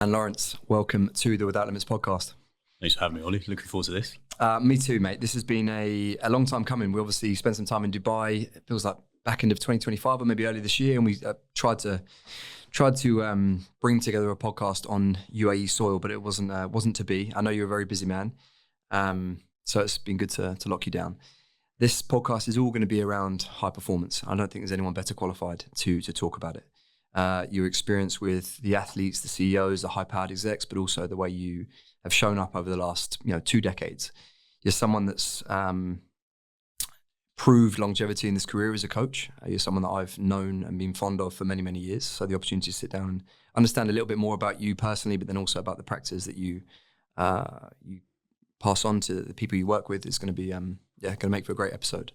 And Lawrence, welcome to the Without Limits podcast. Thanks for having me, Ollie. Looking forward to this. Me too, mate. This has been a long time coming. We obviously spent some time in Dubai. It feels like back end of 2025 or maybe early this year, and we tried to bring together a podcast on UAE soil, but it wasn't to be. I know you're a very busy man, so it's been good to lock you down. This podcast is all going to be around high performance. I don't think there's anyone better qualified to talk about it. Your experience with the athletes, the CEOs, the high-powered execs, but also the way you have shown up over the last 2 decades. You're someone that's proved longevity in this career as a coach. You're someone that I've known and been fond of for many, many years. So the opportunity to sit down and understand a little bit more about you personally, but then also about the practices that you pass on to the people you work with is going to be going to make for a great episode.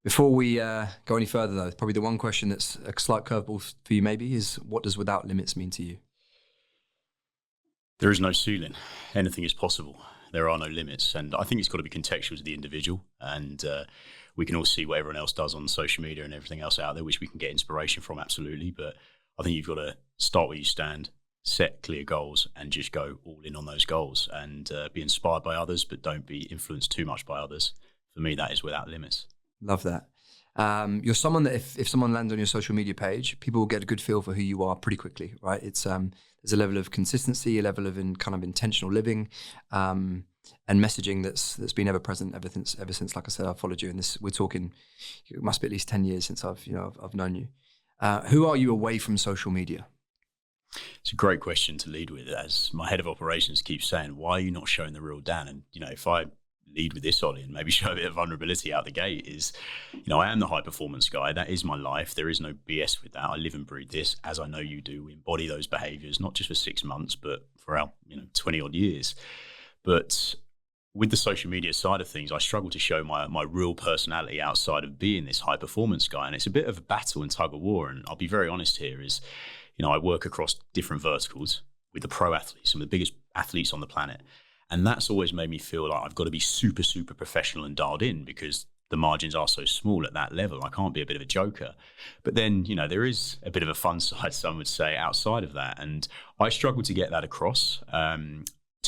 Before we go any further, though, probably the one question that's a slight curveball for you maybe is, what does without limits mean to you? There is no ceiling. Anything is possible. There are no limits. And I think it's got to be contextual to the individual. And we can all see what everyone else does on social media and everything else out there, which we can get inspiration from, absolutely. But I think you've got to start where you stand, set clear goals, and just go all in on those goals and be inspired by others, but don't be influenced too much by others. For me, that is without limits. Love that. You're someone that if someone lands on your social media page, people will get a good feel for who you are pretty quickly, right? It's there's a level of consistency, a level of kind of intentional living, and messaging that's been ever present ever since. Like I said, I've followed you, and we're talking. It must be at least 10 years since I've known you. Who are you away from social media? It's a great question to lead with. As my head of operations keeps saying, why are you not showing the real Dan? And if I lead with this, Ollie, and maybe show a bit of vulnerability out the gate is, I am the high performance guy. That is my life. There is no BS with that. I live and breathe this, as I know you do. We embody those behaviors, not just for 6 months, but for our 20 odd years. But with the social media side of things, I struggle to show my real personality outside of being this high performance guy. And it's a bit of a battle and tug of war. And I'll be very honest here is, I work across different verticals with the pro athletes, some of the biggest athletes on the planet. And that's always made me feel like I've got to be super, super professional and dialed in because the margins are so small at that level. I can't be a bit of a joker. But then, there is a bit of a fun side, some would say, outside of that. And I struggle to get that across. To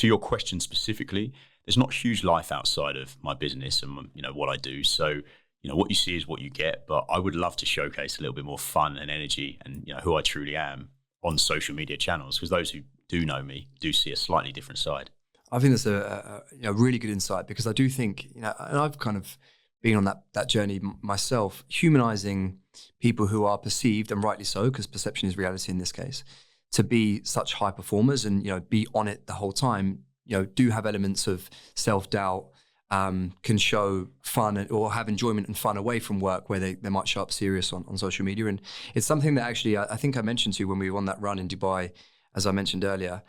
your question specifically, there's not huge life outside of my business and, what I do. So, what you see is what you get. But I would love to showcase a little bit more fun and energy and, who I truly am on social media channels, because those who do know me do see a slightly different side. I think that's a really good insight, because I do think, and I've kind of been on that journey myself, humanizing people who are perceived, and rightly so, because perception is reality in this case, to be such high performers and, be on it the whole time, do have elements of self-doubt, can show fun or have enjoyment and fun away from work where they might show up serious on social media. And it's something that actually, I think I mentioned to you when we were on that run in Dubai, as I mentioned earlier,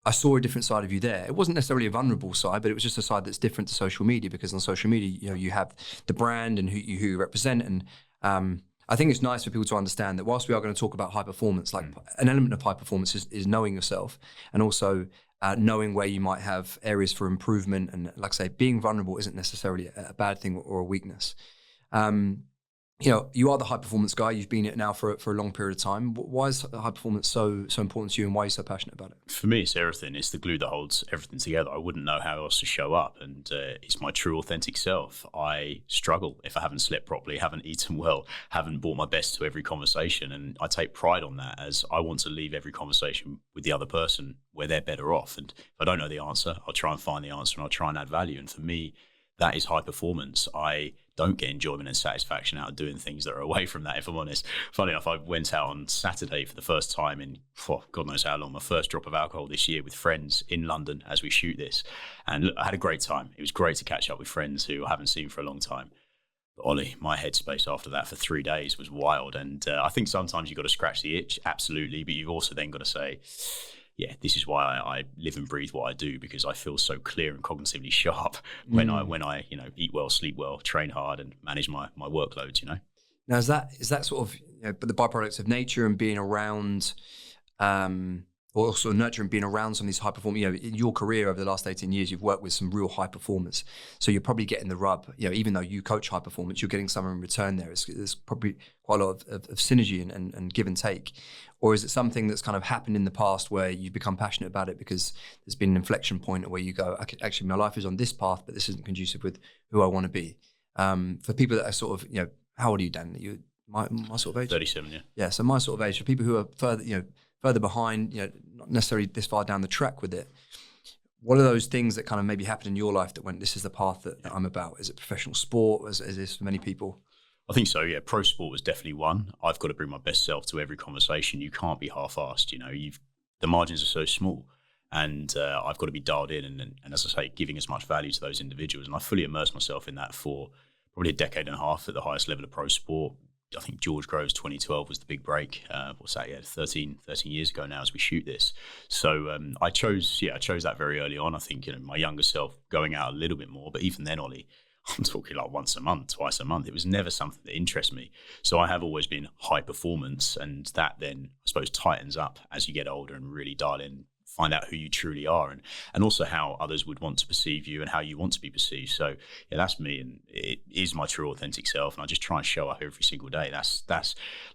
I saw a different side of you there. It wasn't necessarily a vulnerable side, but it was just a side that's different to social media, because on social media, you have the brand and who you represent. And I think it's nice for people to understand that whilst we are going to talk about high performance, like an element of high performance is knowing yourself, and also knowing where you might have areas for improvement. And like I say, being vulnerable isn't necessarily a bad thing or a weakness. You are the high performance guy. You've been it now for a long period of time. Why is high performance so important to you, and why are you so passionate about it? For me, it's everything. It's the glue that holds everything together. I wouldn't know how else to show up, and it's my true, authentic self. I struggle if I haven't slept properly, haven't eaten well, haven't brought my best to every conversation, and I take pride on that, as I want to leave every conversation with the other person where they're better off. And if I don't know the answer, I'll try and find the answer, and I'll try and add value. And for me, that is high performance. I don't get enjoyment and satisfaction out of doing things that are away from that, if I'm honest. Funny enough, I went out on Saturday for the first time in, God knows how long, my first drop of alcohol this year with friends in London as we shoot this. And look, I had a great time. It was great to catch up with friends who I haven't seen for a long time. But Ollie, my headspace after that for 3 days was wild. And I think sometimes you've got to scratch the itch, absolutely. But you've also then got to say, yeah, this is why I live and breathe what I do, because I feel so clear and cognitively sharp when I eat well, sleep well, train hard, and manage my workloads. Now, is that sort of the byproducts of nature and being around or also nurturing being around some of these high performers. In your career over the last 18 years, you've worked with some real high performers. So you're probably getting the rub, even though you coach high performance, you're getting some in return there. There's probably quite a lot of synergy and give and take. Or is it something that's kind of happened in the past where you've become passionate about it because there's been an inflection point where you go, okay, actually my life is on this path, but this isn't conducive with who I want to be. For people that are sort of, how old are you, Dan? You my sort of age? 37, yeah. Yeah, so my sort of age, for people who are further behind, not necessarily this far down the track with it. What are those things that kind of maybe happened in your life that went, this is the path that I'm about? Is it professional sport? Is this for many people? I think so, yeah. Pro sport was definitely one. I've got to bring my best self to every conversation. You can't be half-assed, the margins are so small. And I've got to be dialed in and as I say, giving as much value to those individuals. And I fully immersed myself in that for probably a decade and a half at the highest level of pro sport. I think George Groves 2012 was the big break. What's that? Yeah, 13 years ago now as we shoot this. So I chose that very early on. I think, my younger self going out a little bit more, but even then, Ollie, I'm talking like once a month, twice a month. It was never something that interests me. So I have always been high performance, and that then, I suppose, tightens up as you get older and really dial in, find out who you truly are, and also how others would want to perceive you and how you want to be perceived. So yeah, that's me, and it is my true authentic self, and I just try and show up every single day. That's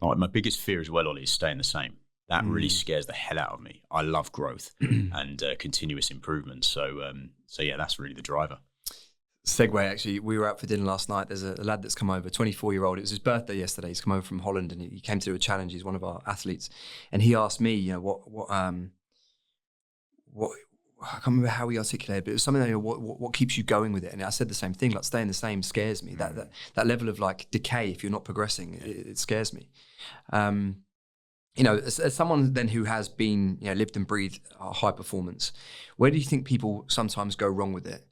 like my biggest fear as well, Ollie, is staying the same. That really scares the hell out of me. I love growth and continuous improvement. So yeah, that's really the driver. Segue, actually, we were out for dinner last night. There's a lad that's come over, 24-year-old. It was his birthday yesterday. He's come over from Holland, and he came to do a challenge. He's one of our athletes, and he asked me, what I can't remember how he articulated, but it was something like, what keeps you going with it? And I said the same thing, like staying the same scares me. That level of like decay, if you're not progressing, it scares me. As someone then who has been, lived and breathed high performance, where do you think people sometimes go wrong with it?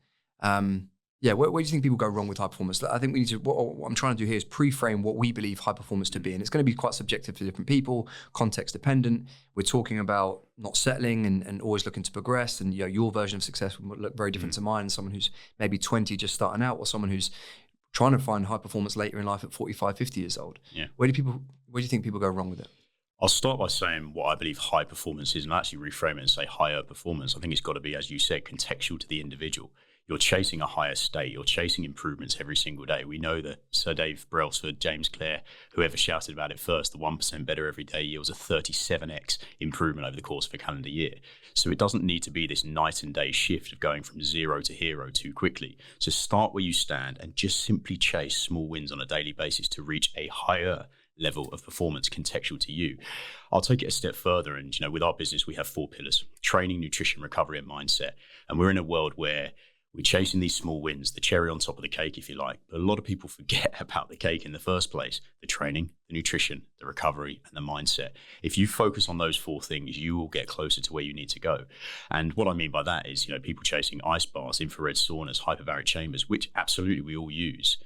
Where do you think people go wrong with high performance? I think we need to, what I'm trying to do here is pre-frame what we believe high performance to be. And it's going to be quite subjective for different people, context dependent. We're talking about not settling and always looking to progress. And your version of success would look very different to mine. Someone who's maybe 20 just starting out, or someone who's trying to find high performance later in life at 45, 50 years old. Yeah. Where do you think people go wrong with it? I'll start by saying what I believe high performance is, and I'll actually reframe it and say higher performance. I think it's got to be, as you said, contextual to the individual. You're chasing a higher state. You're chasing improvements every single day. We know that Sir Dave Brailsford, James Clare, whoever shouted about it first, the 1% better every day yields a 37x improvement over the course of a calendar year. So it doesn't need to be this night and day shift of going from zero to hero too quickly. So start where you stand and just simply chase small wins on a daily basis to reach a higher level of performance contextual to you. I'll take it a step further, and with our business we have 4 pillars: training, nutrition, recovery, and mindset. And we're in a world where we're chasing these small wins, the cherry on top of the cake, if you like. But a lot of people forget about the cake in the first place: the training, the nutrition, the recovery, and the mindset. If you focus on those 4 things, you will get closer to where you need to go. And what I mean by that is, people chasing ice baths, infrared saunas, hyperbaric chambers, which absolutely we all use.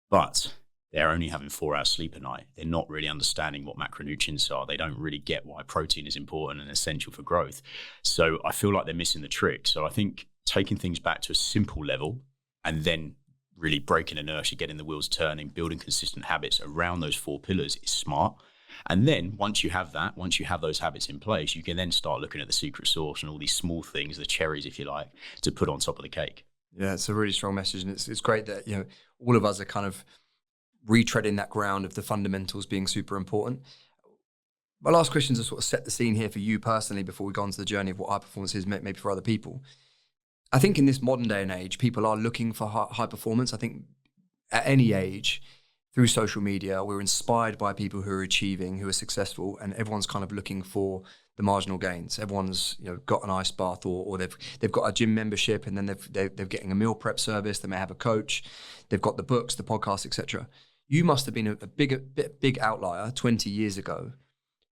But they're only having 4 hours sleep a night. They're not really understanding what macronutrients are. They don't really get why protein is important and essential for growth. So I feel like they're missing the trick. So I think taking things back to a simple level and then really breaking inertia, getting the wheels turning, building consistent habits around those 4 pillars is smart. And then once you have those habits in place, you can then start looking at the secret sauce and all these small things, the cherries, if you like, to put on top of the cake. Yeah, it's a really strong message. And it's great that, all of us are kind of retreading that ground of the fundamentals being super important. My last question is to sort of set the scene here for you personally before we go on to the journey of what high performance is maybe for other people. I think in this modern day and age, people are looking for high performance. I think at any age, through social media, we're inspired by people who are achieving, who are successful, and everyone's kind of looking for the marginal gains. Everyone's got an ice bath, or they've got a gym membership, and then they're getting a meal prep service. They may have a coach. They've got the books, the podcasts, etc. You must have been a big outlier 20 years ago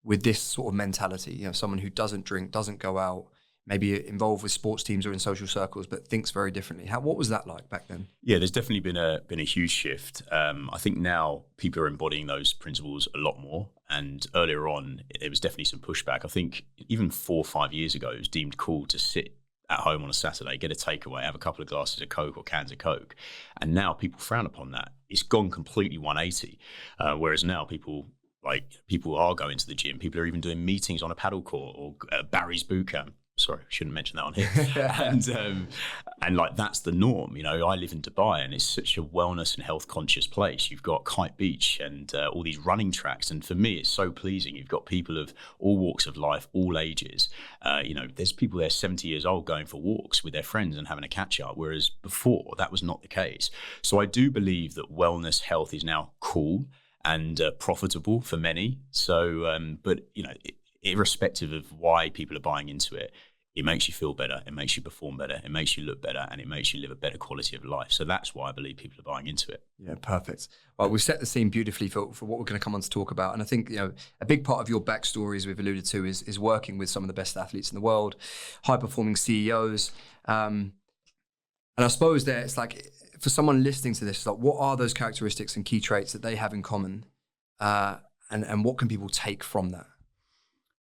with this sort of mentality. Someone who doesn't drink, doesn't go out, maybe involved with sports teams or in social circles, but thinks very differently. What was that like back then? Yeah, there's definitely been a huge shift. I think now people are embodying those principles a lot more. And earlier on, there was definitely some pushback. I think even 4 or 5 years ago, it was deemed cool to sit at home on a Saturday, get a takeaway, have a couple of glasses of Coke or cans of Coke. And now people frown upon that. It's gone completely 180. Whereas now people Like people are going to the gym. People are even doing meetings on a paddle court or Barry's boot camp. Sorry, I shouldn't mention that on here. And like that's the norm. You know, I live in Dubai and it's such a wellness and health conscious place. You've got Kite Beach and all these running tracks. And for me, it's so pleasing. You've got people of all walks of life, all ages. You know, there's people there 70 years old going for walks with their friends and having a catch up. Whereas before that was not the case. So I do believe that wellness health is now cool and profitable for many. So, but you know, irrespective of why people are buying into it, it makes you feel better, it makes you perform better, it makes you look better, and it makes you live a better quality of life. So that's why I believe people are buying into it. Yeah, perfect. Well, we've set the scene beautifully for what we're going to come on to talk about. And I think, you know, a big part of your backstory, as we've alluded to, is working with some of the best athletes in the world, high-performing CEOs. And I suppose that it's like, for someone listening to this, it's like, what are those characteristics and key traits that they have in common? And what can people take from that?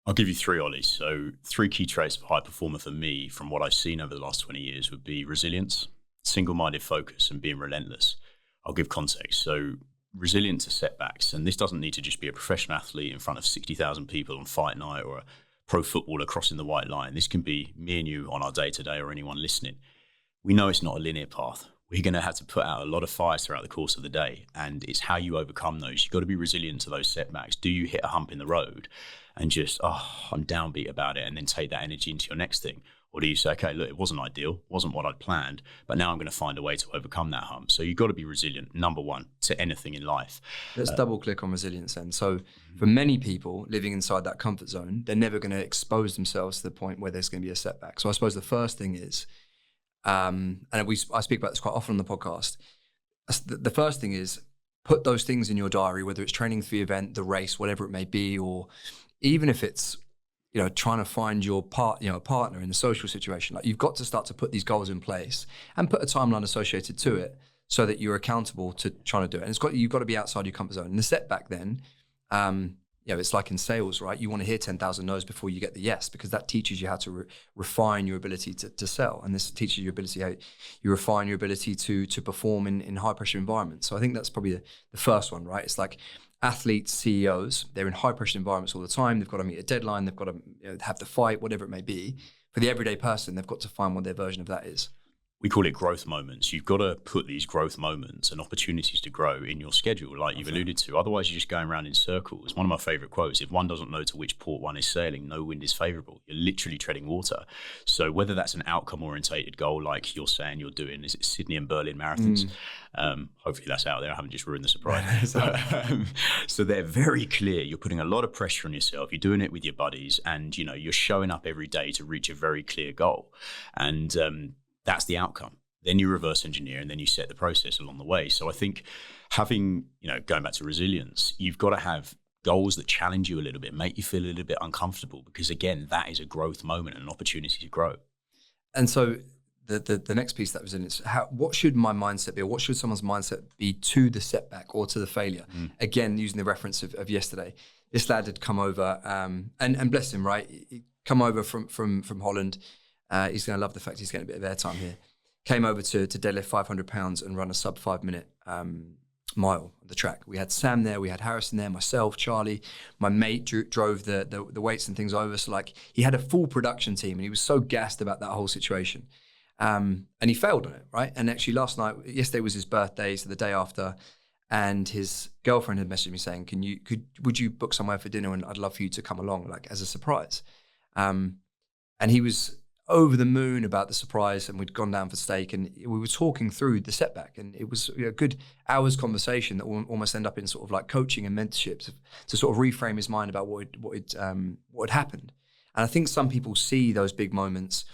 I'll give you three, Ollie. So 3 key traits of a high performer for me, from what I've seen over the last 20 years, would be resilience, single-minded focus, and being relentless. I'll give context. So resilient to setbacks, and this doesn't need to just be a professional athlete in front of 60,000 people on fight night or a pro footballer crossing the white line. This can be me and you on our day-to-day or anyone listening. We know it's not a linear path. We're going to have to put out a lot of fires throughout the course of the day, and it's how you overcome those. You've got to be resilient to those setbacks. Do you hit a hump in the road and just, I'm downbeat about it, and then take that energy into your next thing? Or do you say, okay, look, it wasn't ideal, wasn't what I'd planned, but now I'm going to find a way to overcome that hump. So you've got to be resilient, number one, to anything in life. Let's double click on resilience then. So for many people living inside that comfort zone, they're never going to expose themselves to the point where there's going to be a setback. So I suppose the first thing is, and I speak about this quite often on the podcast, the first thing is put those things in your diary, whether it's training for the event, the race, whatever it may be, or even if it's, you know, trying to find your partner in the social situation. Like, you've got to start to put these goals in place and put a timeline associated to it so that you're accountable to trying to do it. And you've got to be outside your comfort zone. And the setback then, you know, it's like in sales, right? You want to hear 10,000 no's before you get the yes, because that teaches you how to refine your ability to sell. And this teaches you how you refine your ability to perform in high pressure environments. So I think that's probably the first one, right? It's like athletes, CEOs, they're in high pressure environments all the time. They've got to meet a deadline. They've got to, you know, have the fight, whatever it may be. For the everyday person, they've got to find what their version of that is. We call it growth moments. You've got to put these growth moments and opportunities to grow in your schedule, like you've alluded to. Otherwise, you're just going around in circles. One of my favorite quotes: if one doesn't know to which port one is sailing, no wind is favorable. You're literally treading water. So whether that's an outcome-orientated goal, like you're saying you're doing, is it Sydney and Berlin marathons? Hopefully that's out there. I haven't just ruined the surprise. So they're very clear. You're putting a lot of pressure on yourself. You're doing it with your buddies, and you know, you're showing up every day to reach a very clear goal. And that's the outcome. Then you reverse engineer, and then you set the process along the way. So I think having, you know, going back to resilience, you've got to have goals that challenge you a little bit, make you feel a little bit uncomfortable, because again, that is a growth moment and an opportunity to grow. And so the next piece of that resilience, what should my mindset be, or what should someone's mindset be to the setback or to the failure? Again, using the reference of yesterday, this lad had come over, and bless him, right? He'd come over from Holland. He's going to love the fact he's getting a bit of airtime here. Came over to deadlift 500 pounds and run a sub 5 minute mile on the track. We had Sam there, we had Harrison there, myself, Charlie, my mate drove the weights and things over. So like, he had a full production team, and he was so gassed about that whole situation. And he failed on it, right? And actually yesterday was his birthday, so the day after, and his girlfriend had messaged me saying, would you book somewhere for dinner, and I'd love for you to come along, like, as a surprise. And he was over the moon about the surprise, and we'd gone down for steak, and we were talking through the setback, and it was a good hour's conversation that will almost end up in sort of like coaching and mentorship to sort of reframe his mind about what had happened. And I think some people see those big moments,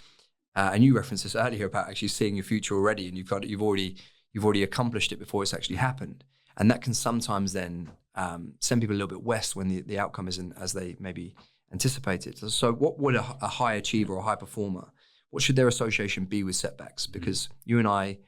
and you referenced this earlier about actually seeing your future already, and you've already accomplished it before it's actually happened, and that can sometimes then send people a little bit west when the outcome isn't as they maybe anticipated. So what would a high achiever or a high performer, what should their association be with setbacks? Because you and I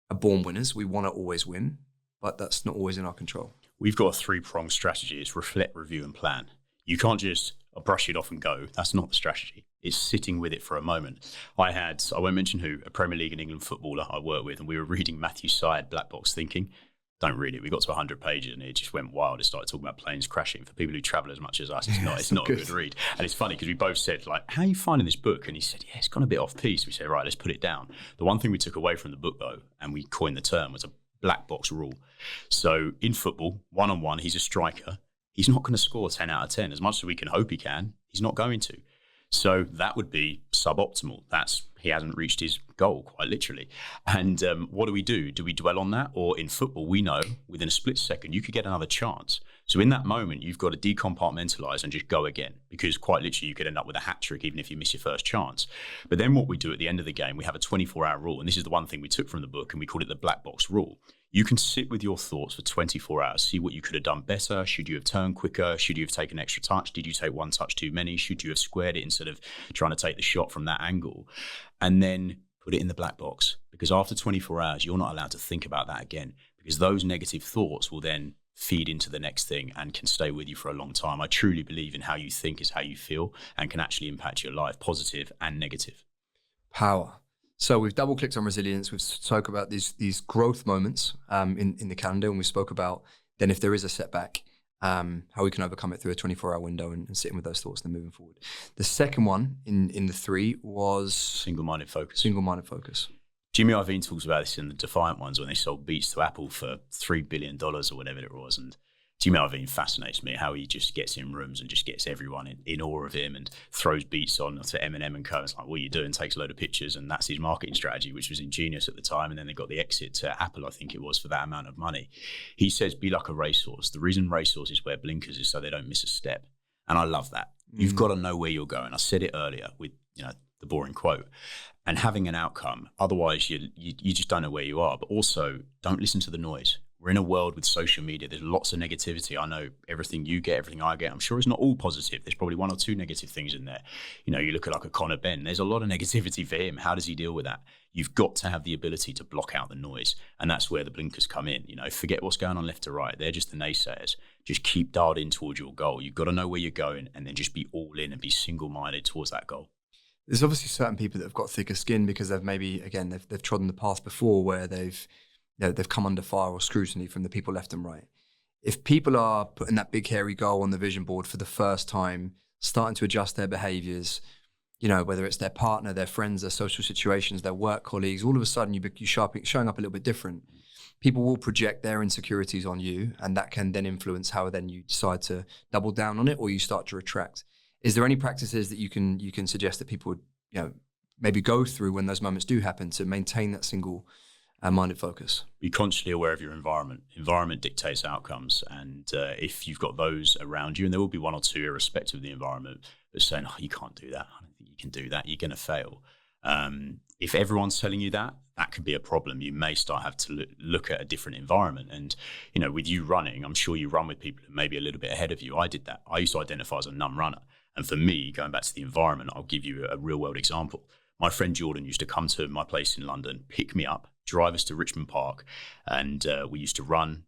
are born winners. We want to always win, but that's not always in our control. We've got a 3-pronged strategy. It's reflect, review, and plan. You can't just brush it off and go. That's not the strategy. It's sitting with it for a moment. I won't mention who, a Premier League and England footballer I work with, and we were reading Matthew Syed, Black Box Thinking. don't read it. We got to 100 pages and it just went wild. It started talking about planes crashing. For people who travel as much as us, it's not a good read. And it's funny because we both said, like, how are you finding this book? And he said, yeah, it's gone a bit off piece. We said, right, let's put it down. The one thing we took away from the book, though, and we coined the term, was a black box rule. So in football, one-on-one, he's a striker. He's not going to score 10 out of 10. As much as we can hope he can, he's not going to. So that would be suboptimal. He hasn't reached his goal, quite literally. And what do we do? Do we dwell on that? Or in football, we know within a split second, you could get another chance. So in that moment, you've got to decompartmentalize and just go again, because quite literally you could end up with a hat trick even if you miss your first chance. But then what we do at the end of the game, we have a 24-hour rule. And this is the one thing we took from the book, and we called it the black box rule. You can sit with your thoughts for 24 hours, see what you could have done better. Should you have turned quicker? Should you have taken an extra touch? Did you take one touch too many? Should you have squared it instead of trying to take the shot from that angle? And then put it in the black box, because after 24 hours, you're not allowed to think about that again, because those negative thoughts will then feed into the next thing and can stay with you for a long time. I truly believe in how you think is how you feel and can actually impact your life, positive and negative. Power. So we've double clicked on resilience. We've spoke about these growth moments in the calendar, and we spoke about then if there is a setback, how we can overcome it through a 24-hour window and sitting with those thoughts and then moving forward. The second one in the three was single-minded focus. Single-minded focus. Jimmy Iovine talks about this in the Defiant ones when they sold Beats to Apple for $3 billion or whatever it was. And Jimmy Iovine fascinates me, how he just gets in rooms and just gets everyone in awe of him and throws beats on to Eminem and co. It's like, what are you doing? Takes a load of pictures, and that's his marketing strategy, which was ingenious at the time. And then they got the exit to Apple, I think it was, for that amount of money. He says, be like a racehorse. The reason racehorses wear blinkers is so they don't miss a step. And I love that. You've got to know where you're going. I said it earlier with, the boring quote. And having an outcome, otherwise you just don't know where you are. But also, don't listen to the noise. We're in a world with social media. There's lots of negativity. I know everything you get, everything I get, I'm sure it's not all positive. There's probably one or two negative things in there. You look at like a Conor Ben, there's a lot of negativity for him. How does he deal with that? You've got to have the ability to block out the noise. And that's where the blinkers come in. Forget what's going on left to right. They're just the naysayers. Just keep dialed in towards your goal. You've got to know where you're going and then just be all in and be single-minded towards that goal. There's obviously certain people that have got thicker skin because they've maybe, again, they've trodden the path before where they've come under fire or scrutiny from the people left and right. If people are putting that big hairy goal on the vision board for the first time, starting to adjust their behaviors, whether it's their partner, their friends, their social situations, their work colleagues, all of a sudden you're showing up a little bit different. People will project their insecurities on you, and that can then influence how then you decide to double down on it or you start to retract. Is there any practices that you can suggest that people would, maybe go through when those moments do happen to maintain that single-minded focus? Be consciously aware of your environment. Environment dictates outcomes, and if you've got those around you, and there will be one or two irrespective of the environment, but saying, "Oh, you can't do that. I don't think you can do that. You're going to fail." If everyone's telling you that could be a problem. You may start have to look at a different environment. And, with you running, I'm sure you run with people who may be a little bit ahead of you. I did that. I used to identify as a numb runner. And for me, going back to the environment, I'll give you a real world example. My friend Jordan used to come to my place in London, pick me up, drive us to Richmond Park. And we used to run,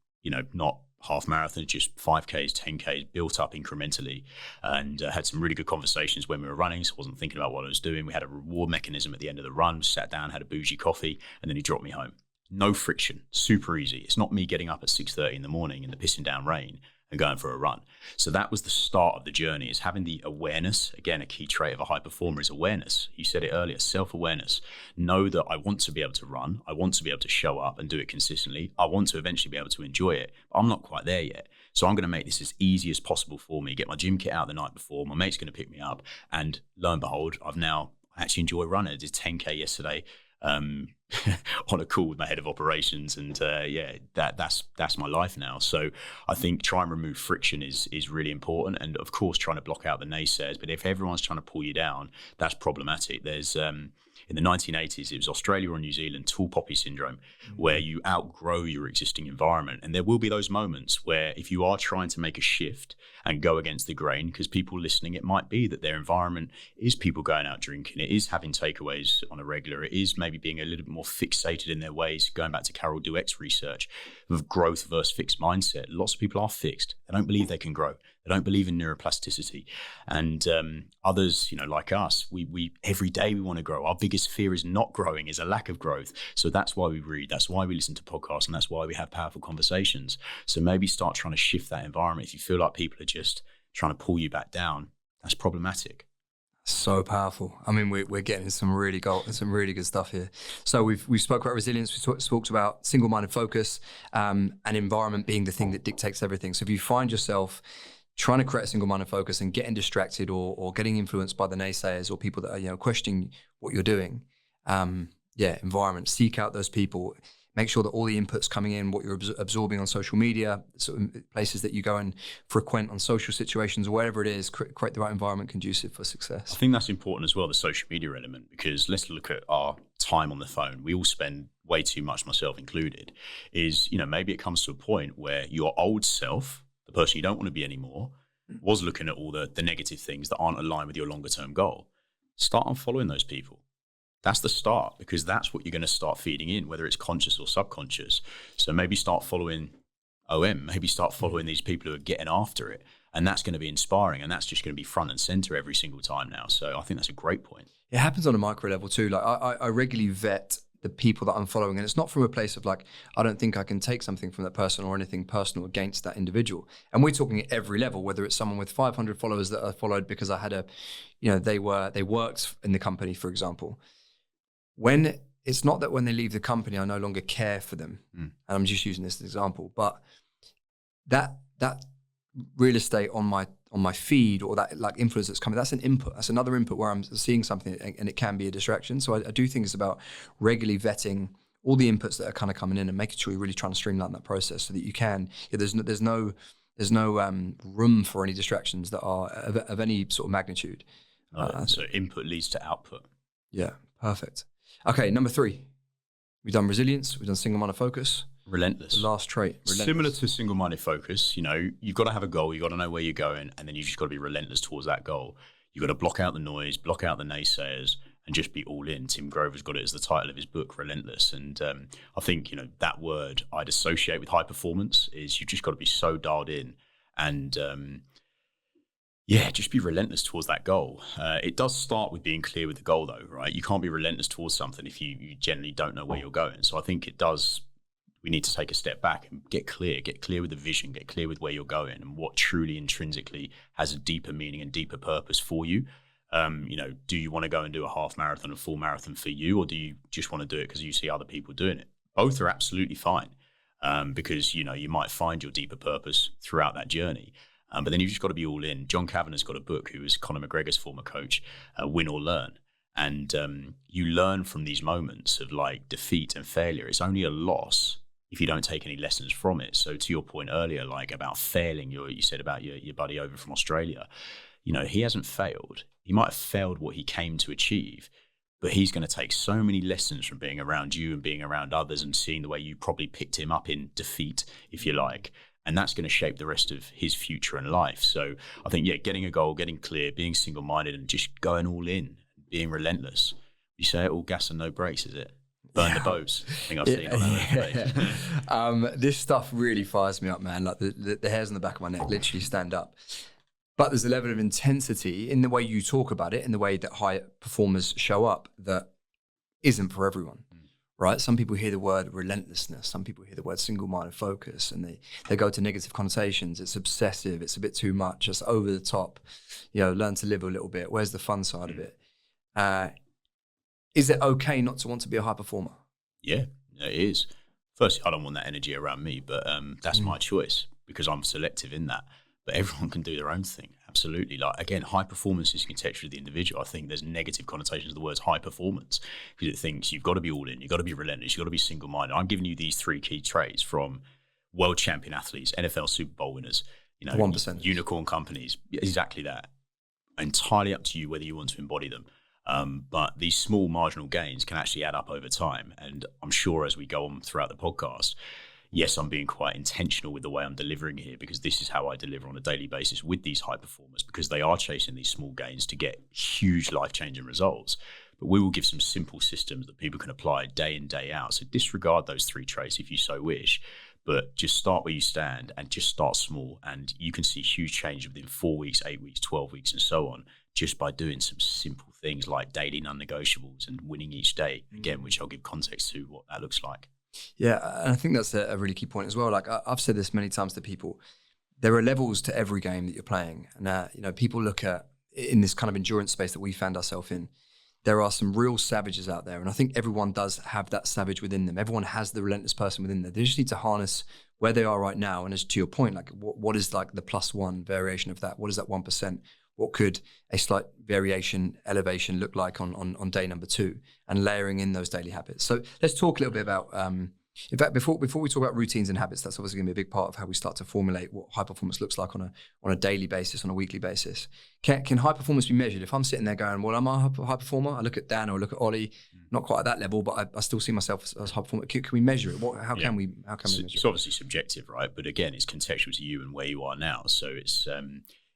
not half marathons, just 5Ks, 10Ks, built up incrementally, and had some really good conversations when we were running. So I wasn't thinking about what I was doing. We had a reward mechanism at the end of the run, sat down, had a bougie coffee, and then he dropped me home. No friction, super easy. It's not me getting up at 6:30 in the morning in the pissing down rain and going for a run. So that was the start of the journey, is having the awareness. Again, a key trait of a high performer is awareness. You said it earlier, self-awareness. Know that I want to be able to run. I want to be able to show up and do it consistently. I want to eventually be able to enjoy it, but I'm not quite there yet. So I'm going to make this as easy as possible for me. Get my gym kit out the night before. My mate's going to pick me up. And lo and behold, I actually enjoy running. I did 10K yesterday. On a call with my head of operations, and that's my life now. So I think try and remove friction is really important, and of course trying to block out the naysayers. But if everyone's trying to pull you down, that's problematic. There's in the 1980s, it was Australia or New Zealand, tall poppy syndrome, where you outgrow your existing environment. And there will be those moments where if you are trying to make a shift and go against the grain, because people listening, it might be that their environment is people going out drinking, it is having takeaways on a regular, it is maybe being a little bit more more fixated in their ways, going back to Carol Dweck's research of growth versus fixed mindset. Lots of people are fixed. They don't believe they can grow. They don't believe in neuroplasticity. And others, like us, we every day we want to grow. Our biggest fear is not growing, is a lack of growth. So that's why we read. That's why we listen to podcasts, and that's why we have powerful conversations. So maybe start trying to shift that environment. If you feel like people are just trying to pull you back down, that's problematic. So powerful. I mean, we're getting some really good stuff here. So we've spoke about resilience. We talked about single-minded focus, and environment being the thing that dictates everything. So if you find yourself trying to create a single-minded focus and getting distracted or getting influenced by the naysayers or people that are questioning what you're doing, environment. Seek out those people. Make sure that all the inputs coming in, what you're absorbing on social media, sort of places that you go and frequent on social situations or whatever it is, create the right environment conducive for success. I think that's important as well, the social media element, because let's look at our time on the phone. We all spend way too much, myself included, maybe it comes to a point where your old self, the person you don't want to be anymore, was looking at all the negative things that aren't aligned with your longer term goal. Start unfollowing those people. That's the start, because that's what you're going to start feeding in, whether it's conscious or subconscious. So maybe start following OM, maybe start following these people who are getting after it. And that's going to be inspiring. And that's just going to be front and center every single time now. So I think that's a great point. It happens on a micro level too. Like I regularly vet the people that I'm following. And it's not from a place of like, I don't think I can take something from that person or anything personal against that individual. And we're talking at every level, whether it's someone with 500 followers that I followed because I had they worked in the company, for example. When it's not that when they leave the company, I no longer care for them. And I'm just using this as an example, but that real estate on my feed or that like influence that's coming, that's an input. That's another input where I'm seeing something and it can be a distraction. So I do think it's about regularly vetting all the inputs that are kind of coming in and making sure you're really trying to streamline that process so that you can, there's no room for any distractions that are of any sort of magnitude. So input leads to output. Yeah, perfect. Okay, number 3. We've done resilience. We've done single-minded focus. Relentless. The last trait. Relentless. Similar to single-minded focus, you've got to have a goal. You've got to know where you're going, and then you've just got to be relentless towards that goal. You've got to block out the noise, block out the naysayers, and just be all in. Tim Grover's got it as the title of his book, Relentless. And I think, that word I'd associate with high performance is you've just got to be so dialed in and just be relentless towards that goal. It does start with being clear with the goal though, right? You can't be relentless towards something if you generally don't know where you're going. So I think we need to take a step back and get clear with the vision, get clear with where you're going and what truly intrinsically has a deeper meaning and deeper purpose for you. Do you want to go and do a half marathon, a full marathon for you, or do you just want to do it because you see other people doing it? Both are absolutely fine because, you might find your deeper purpose throughout that journey. But then you've just got to be all in. John Kavanagh's got a book, who was Conor McGregor's former coach, Win or Learn. And you learn from these moments of like defeat and failure. It's only a loss if you don't take any lessons from it. So to your point earlier, like about failing, you said about your buddy over from Australia, he hasn't failed. He might have failed what he came to achieve, but he's going to take so many lessons from being around you and being around others and seeing the way you probably picked him up in defeat, if you like. And that's going to shape the rest of his future and life. So I think, getting a goal, getting clear, being single-minded and just going all in, being relentless. You say it all gas and no brakes, is it? Burn the boats. I think I've seen that. This stuff really fires me up, man. Like the hairs on the back of my neck literally stand up. But there's a level of intensity in the way you talk about it, in the way that high performers show up that isn't for everyone. Right? Some people hear the word relentlessness. Some people hear the word single-minded focus and they go to negative connotations. It's obsessive. It's a bit too much. It's over the top. Learn to live a little bit. Where's the fun side of it? Is it okay not to want to be a high performer? Yeah, it is. Firstly, I don't want that energy around me, but that's my choice because I'm selective in that. But everyone can do their own thing. Absolutely. Like, again, high performance is contextual to the individual. I think there's negative connotations of the words high performance because it thinks you've got to be all in, you've got to be relentless, you've got to be single-minded. I'm giving you these 3 key traits from world champion athletes, NFL Super Bowl winners, 1%. Unicorn companies. Exactly that. Entirely up to you whether you want to embody them. But these small marginal gains can actually add up over time. And I'm sure as we go on throughout the podcast, yes, I'm being quite intentional with the way I'm delivering here because this is how I deliver on a daily basis with these high performers because they are chasing these small gains to get huge life-changing results. but we will give some simple systems that people can apply day in, day out. So disregard those 3 traits if you so wish, but just start where you stand and just start small. And you can see huge change within 4 weeks, 8 weeks, 12 weeks, and so on, just by doing some simple things like daily non-negotiables and winning each day, again, which I'll give context to what that looks like. Yeah, and I think that's a really key point as well. Like I've said this many times to people, there are levels to every game that you're playing. And, people look at, in this kind of endurance space that we found ourselves in, there are some real savages out there. And I think everyone does have that savage within them. Everyone has the relentless person within them. They just need to harness where they are right now. And as to your point, like what is like the +1 variation of that? What is that 1%? What could a slight variation, elevation look like on day number 2, and layering in those daily habits? So let's talk a little bit about, in fact, before we talk about routines and habits, that's obviously going to be a big part of how we start to formulate what high performance looks like on a daily basis, on a weekly basis. Can high performance be measured? If I'm sitting there going, well, I'm a high performer, I look at Dan or I look at Ollie, not quite at that level, but I still see myself as high performer. Can we measure it? How can we measure it? It's obviously subjective, right? But again, it's contextual to you and where you are now. So it's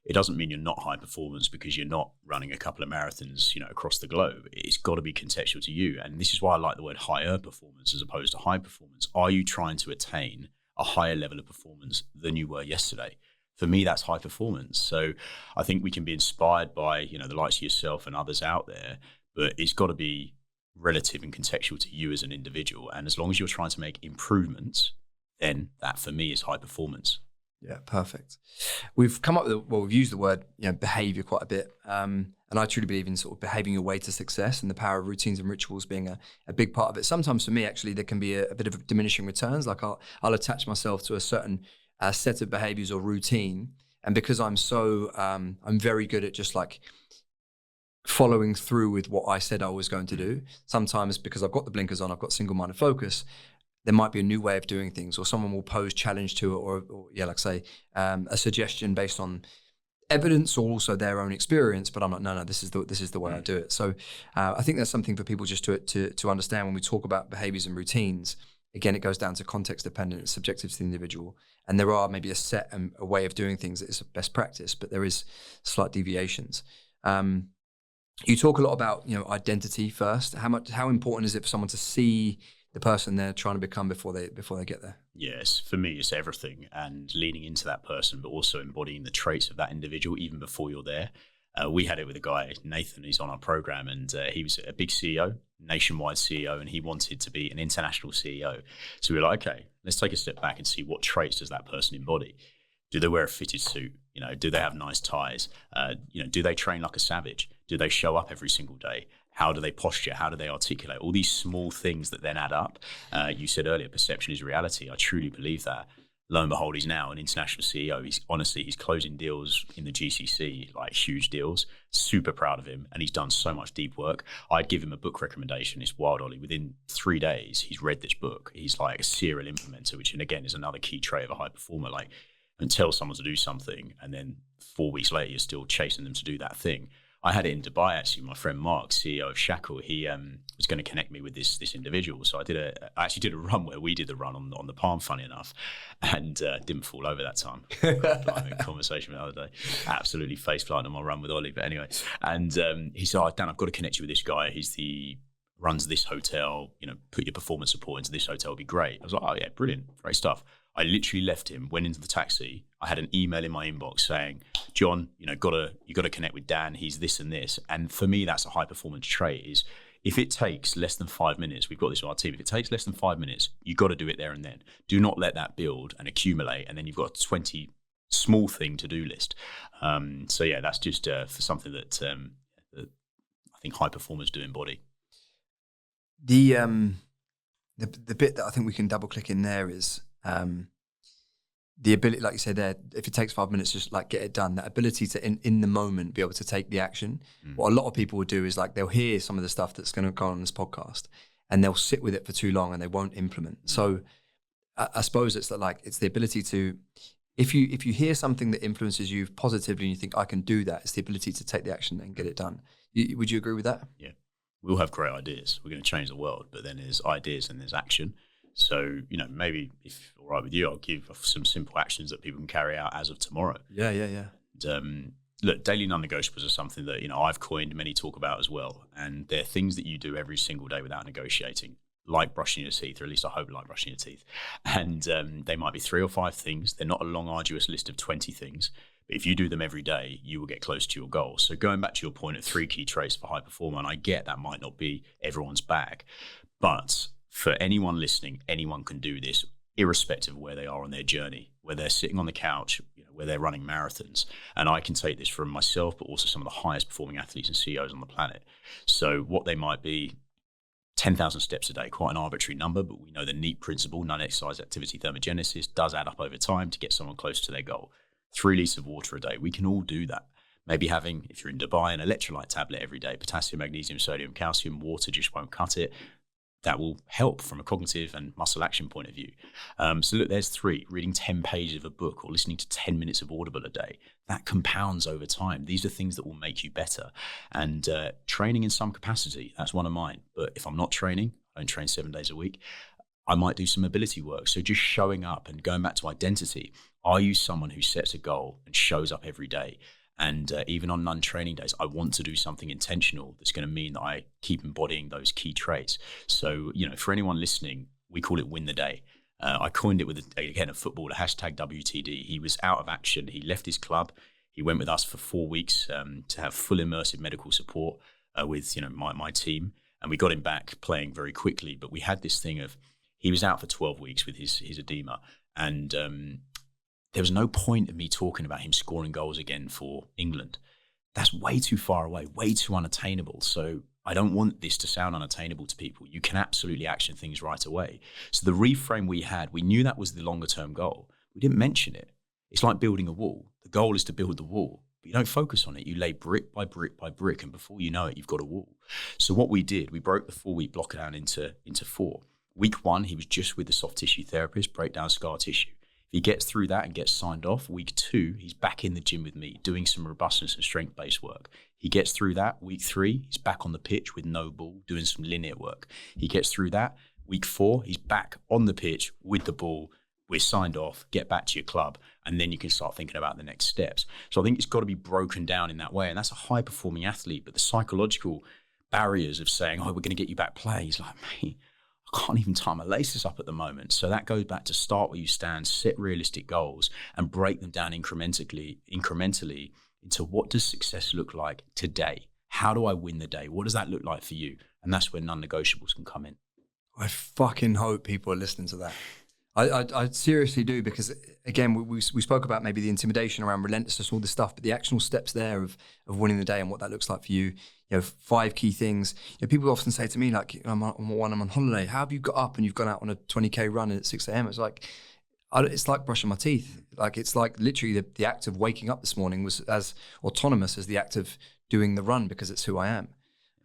it doesn't mean you're not high performance because you're not running a couple of marathons, across the globe. It's got to be contextual to you. And this is why I like the word higher performance as opposed to high performance. Are you trying to attain a higher level of performance than you were yesterday? For me, that's high performance. So I think we can be inspired by, the likes of yourself and others out there, but it's got to be relative and contextual to you as an individual. And as long as you're trying to make improvements, then that for me is high performance. Yeah, perfect. We've come up with, we've used the word, behavior quite a bit. And I truly believe in sort of behaving your way to success and the power of routines and rituals being a big part of it. Sometimes for me, actually, there can be a bit of diminishing returns. Like I'll attach myself to a certain set of behaviors or routine. And because I'm I'm very good at just like following through with what I said I was going to do. Sometimes because I've got the blinkers on, I've got single-minded focus, there might be a new way of doing things, or someone will pose challenge to it, or like say, a suggestion based on evidence or also their own experience. But I'm like, no, this is the way I do it. So I think that's something for people just to understand when we talk about behaviors and routines. Again, it goes down to context dependent, it's subjective to the individual, and there are maybe a set and a way of doing things that is best practice, but there is slight deviations. You talk a lot about identity first. How important is it for someone to see the person they're trying to become before they get there? Yes, for me, it's everything, and leaning into that person, but also embodying the traits of that individual even before you're there. We had it with a guy, Nathan, who's on our program, and he was a big CEO, nationwide CEO, and he wanted to be an international CEO. So we were like, okay, let's take a step back and see what traits does that person embody. Do they wear a fitted suit? Do they have nice ties? Do they train like a savage? Do they show up every single day? How do they posture? How do they articulate? All these small things that then add up. You said earlier, perception is reality. I truly believe that. Lo and behold, he's now an international CEO. He's closing deals in the GCC, like huge deals. Super proud of him. And he's done so much deep work. I'd give him a book recommendation. It's wild, Ollie. Within 3 days, he's read this book. He's like a serial implementer, which, and again, is another key trait of a high performer. Like, and tell someone to do something, and then 4 weeks later, you're still chasing them to do that thing. I had it in Dubai, actually. My friend Mark, CEO of Shackle, he was going to connect me with this individual. So I actually did a run where we did the run on the Palm, funny enough, and didn't fall over that time. Conversation the other day. Absolutely face planted on my run with Ollie. But anyway, and he said, "Oh, Dan, I've got to connect you with this guy. Runs this hotel. Put your performance support into this hotel. It'd be great." I was like, "Oh yeah, brilliant, great stuff." I literally left him, went into the taxi. I had an email in my inbox saying, "John, you got to connect with Dan. He's this and this." And for me, that's a high performance trait. Is if it takes less than 5 minutes, we've got this on our team. If it takes less than 5 minutes, you got to do it there and then. Do not let that build and accumulate, and then you've got a 20 small thing to do list. So yeah, that's just for something that I think high performers do embody. The bit that I think we can double click in there is the ability, like you said there, if it takes 5 minutes, just like get it done. That ability to in the moment be able to take the action. What a lot of people will do is like they'll hear some of the stuff that's going to go on this podcast, and they'll sit with it for too long and they won't implement. So I suppose it's the ability to, if you hear something that influences you positively and you think I can do that, it's the ability to take the action and get it done. Would you agree with that? Yeah. We all have great ideas. We're going to change the world, but then there's ideas and there's action. So, maybe if all right with you, I'll give some simple actions that people can carry out as of tomorrow. Yeah. And, look, daily non-negotiables are something that, I've coined, many talk about as well. And they're things that you do every single day without negotiating, like brushing your teeth, or at least I hope like brushing your teeth. And they might be 3 or 5 things. They're not a long, arduous list of 20 things. But if you do them every day, you will get close to your goal. So going back to your point of 3 key traits for high performer, and I get that might not be everyone's bag, but for anyone listening, anyone can do this, irrespective of where they are on their journey, whether they're sitting on the couch, where they're running marathons. And I can take this from myself, but also some of the highest performing athletes and CEOs on the planet. So what they might be, 10,000 steps a day, quite an arbitrary number, but we know the NEAT principle, non-exercise activity thermogenesis, does add up over time to get someone close to their goal. 3 litres of water a day, we can all do that. Maybe having, if you're in Dubai, an electrolyte tablet every day, potassium, magnesium, sodium, calcium, water just won't cut it. That will help from a cognitive and muscle action point of view. So look, there's 3. Reading 10 pages of a book or listening to 10 minutes of Audible a day. That compounds over time. These are things that will make you better. And training in some capacity, that's one of mine. But if I'm not training, I don't train 7 days a week, I might do some mobility work. So just showing up and going back to identity. Are you someone who sets a goal and shows up every day? And even on non-training days, I want to do something intentional that's going to mean that I keep embodying those key traits. So, for anyone listening, we call it win the day. I coined it with, a footballer, #WTD. He was out of action. He left his club. He went with us for 4 weeks to have full immersive medical support with, my team. And we got him back playing very quickly. But we had this thing of, he was out for 12 weeks with his edema. And there was no point of me talking about him scoring goals again for England. That's way too far away, way too unattainable. So I don't want this to sound unattainable to people. You can absolutely action things right away. So the reframe we had, we knew that was the longer term goal. We didn't mention it. It's like building a wall. The goal is to build the wall, but you don't focus on it. You lay brick by brick by brick, and before you know it, you've got a wall. So what we did, we broke the 4-week block down into 4. Week 1, he was just with the soft tissue therapist, break down scar tissue. If he gets through that and gets signed off, week 2, he's back in the gym with me, doing some robustness and strength-based work. He gets through that. Week 3, he's back on the pitch with no ball, doing some linear work. He gets through that. Week 4, he's back on the pitch with the ball. We're signed off, get back to your club, and then you can start thinking about the next steps. So I think it's got to be broken down in that way, and that's a high-performing athlete, but the psychological barriers of saying, we're going to get you back playing, he's like, mate, I can't even tie my laces up at the moment. So that goes back to start where you stand, set realistic goals, and break them down incrementally into what does success look like today? How do I win the day? What does that look like for you? And that's where non-negotiables can come in. I fucking hope people are listening to that. I seriously do, because again, we spoke about maybe the intimidation around relentlessness, all this stuff, but the actionable steps there of winning the day and what that looks like for you. 5 key things. People often say to me, like, I'm on holiday, how have you got up and you've gone out on a 20k run at 6 a.m? It's like brushing my teeth. Like, it's like literally the act of waking up this morning was as autonomous as the act of doing the run, because it's who I am.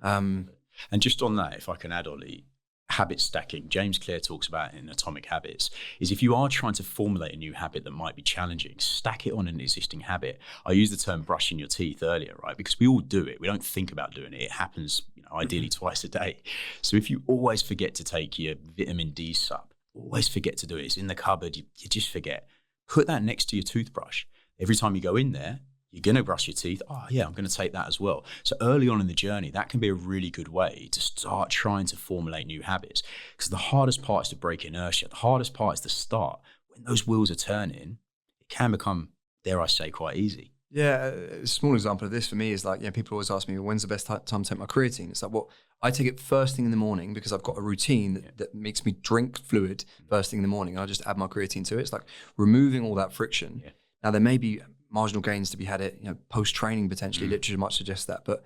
And just on that, if I can add, Ollie, habit stacking, James Clear talks about in Atomic Habits, is if you are trying to formulate a new habit that might be challenging, stack it on an existing habit. I used the term brushing your teeth earlier, right? Because we all do it. We don't think about doing it. It happens, ideally twice a day. So if you always forget to take your vitamin D sup, always forget to do it. It's in the cupboard. You just forget. Put that next to your toothbrush. Every time you go in there, you're going to brush your teeth. Oh, yeah, I'm going to take that as well. So early on in the journey, that can be a really good way to start trying to formulate new habits. Because the hardest part is to break inertia. The hardest part is to start. When those wheels are turning, it can become, dare I say, quite easy. Yeah, a small example of this for me is like, people always ask me, when's the best time to take my creatine? It's like, I take it first thing in the morning because I've got a routine that makes me drink fluid first thing in the morning. I just add my creatine to it. It's like removing all that friction. Yeah. Now, there may be marginal gains to be had at post-training potentially. Literature might suggest that, but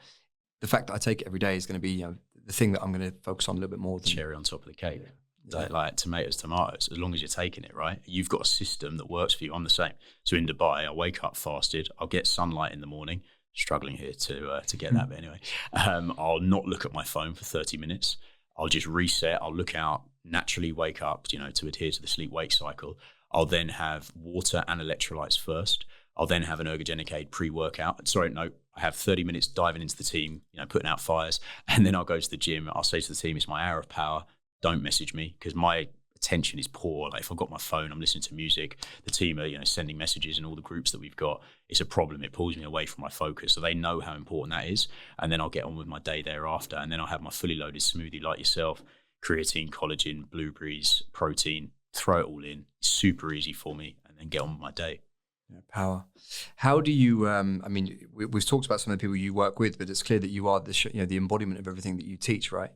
the fact that I take it every day is going to be the thing that I'm going to focus on a little bit more. Cherry on top of the cake. Like tomatoes, as long as you're taking it, right? You've got a system that works for you. I'm the same. So in Dubai, I wake up fasted. I'll get sunlight in the morning. Struggling here to get that, but anyway. I'll not look at my phone for 30 minutes. I'll just reset. I'll look out, naturally wake up, to adhere to the sleep-wake cycle. I'll then have water and electrolytes first. I'll then have an ergogenic aid pre-workout. Sorry, no, I have 30 minutes diving into the team, putting out fires. And then I'll go to the gym. I'll say to the team, it's my hour of power. Don't message me, because my attention is poor. Like if I've got my phone, I'm listening to music, the team are, sending messages in all the groups that we've got. It's a problem. It pulls me away from my focus. So they know how important that is. And then I'll get on with my day thereafter. And then I'll have my fully loaded smoothie like yourself, creatine, collagen, blueberries, protein, throw it all in. It's super easy for me, and then get on with my day. Yeah, power. How do you, we've talked about some of the people you work with, but it's clear that you are the embodiment of everything that you teach, right?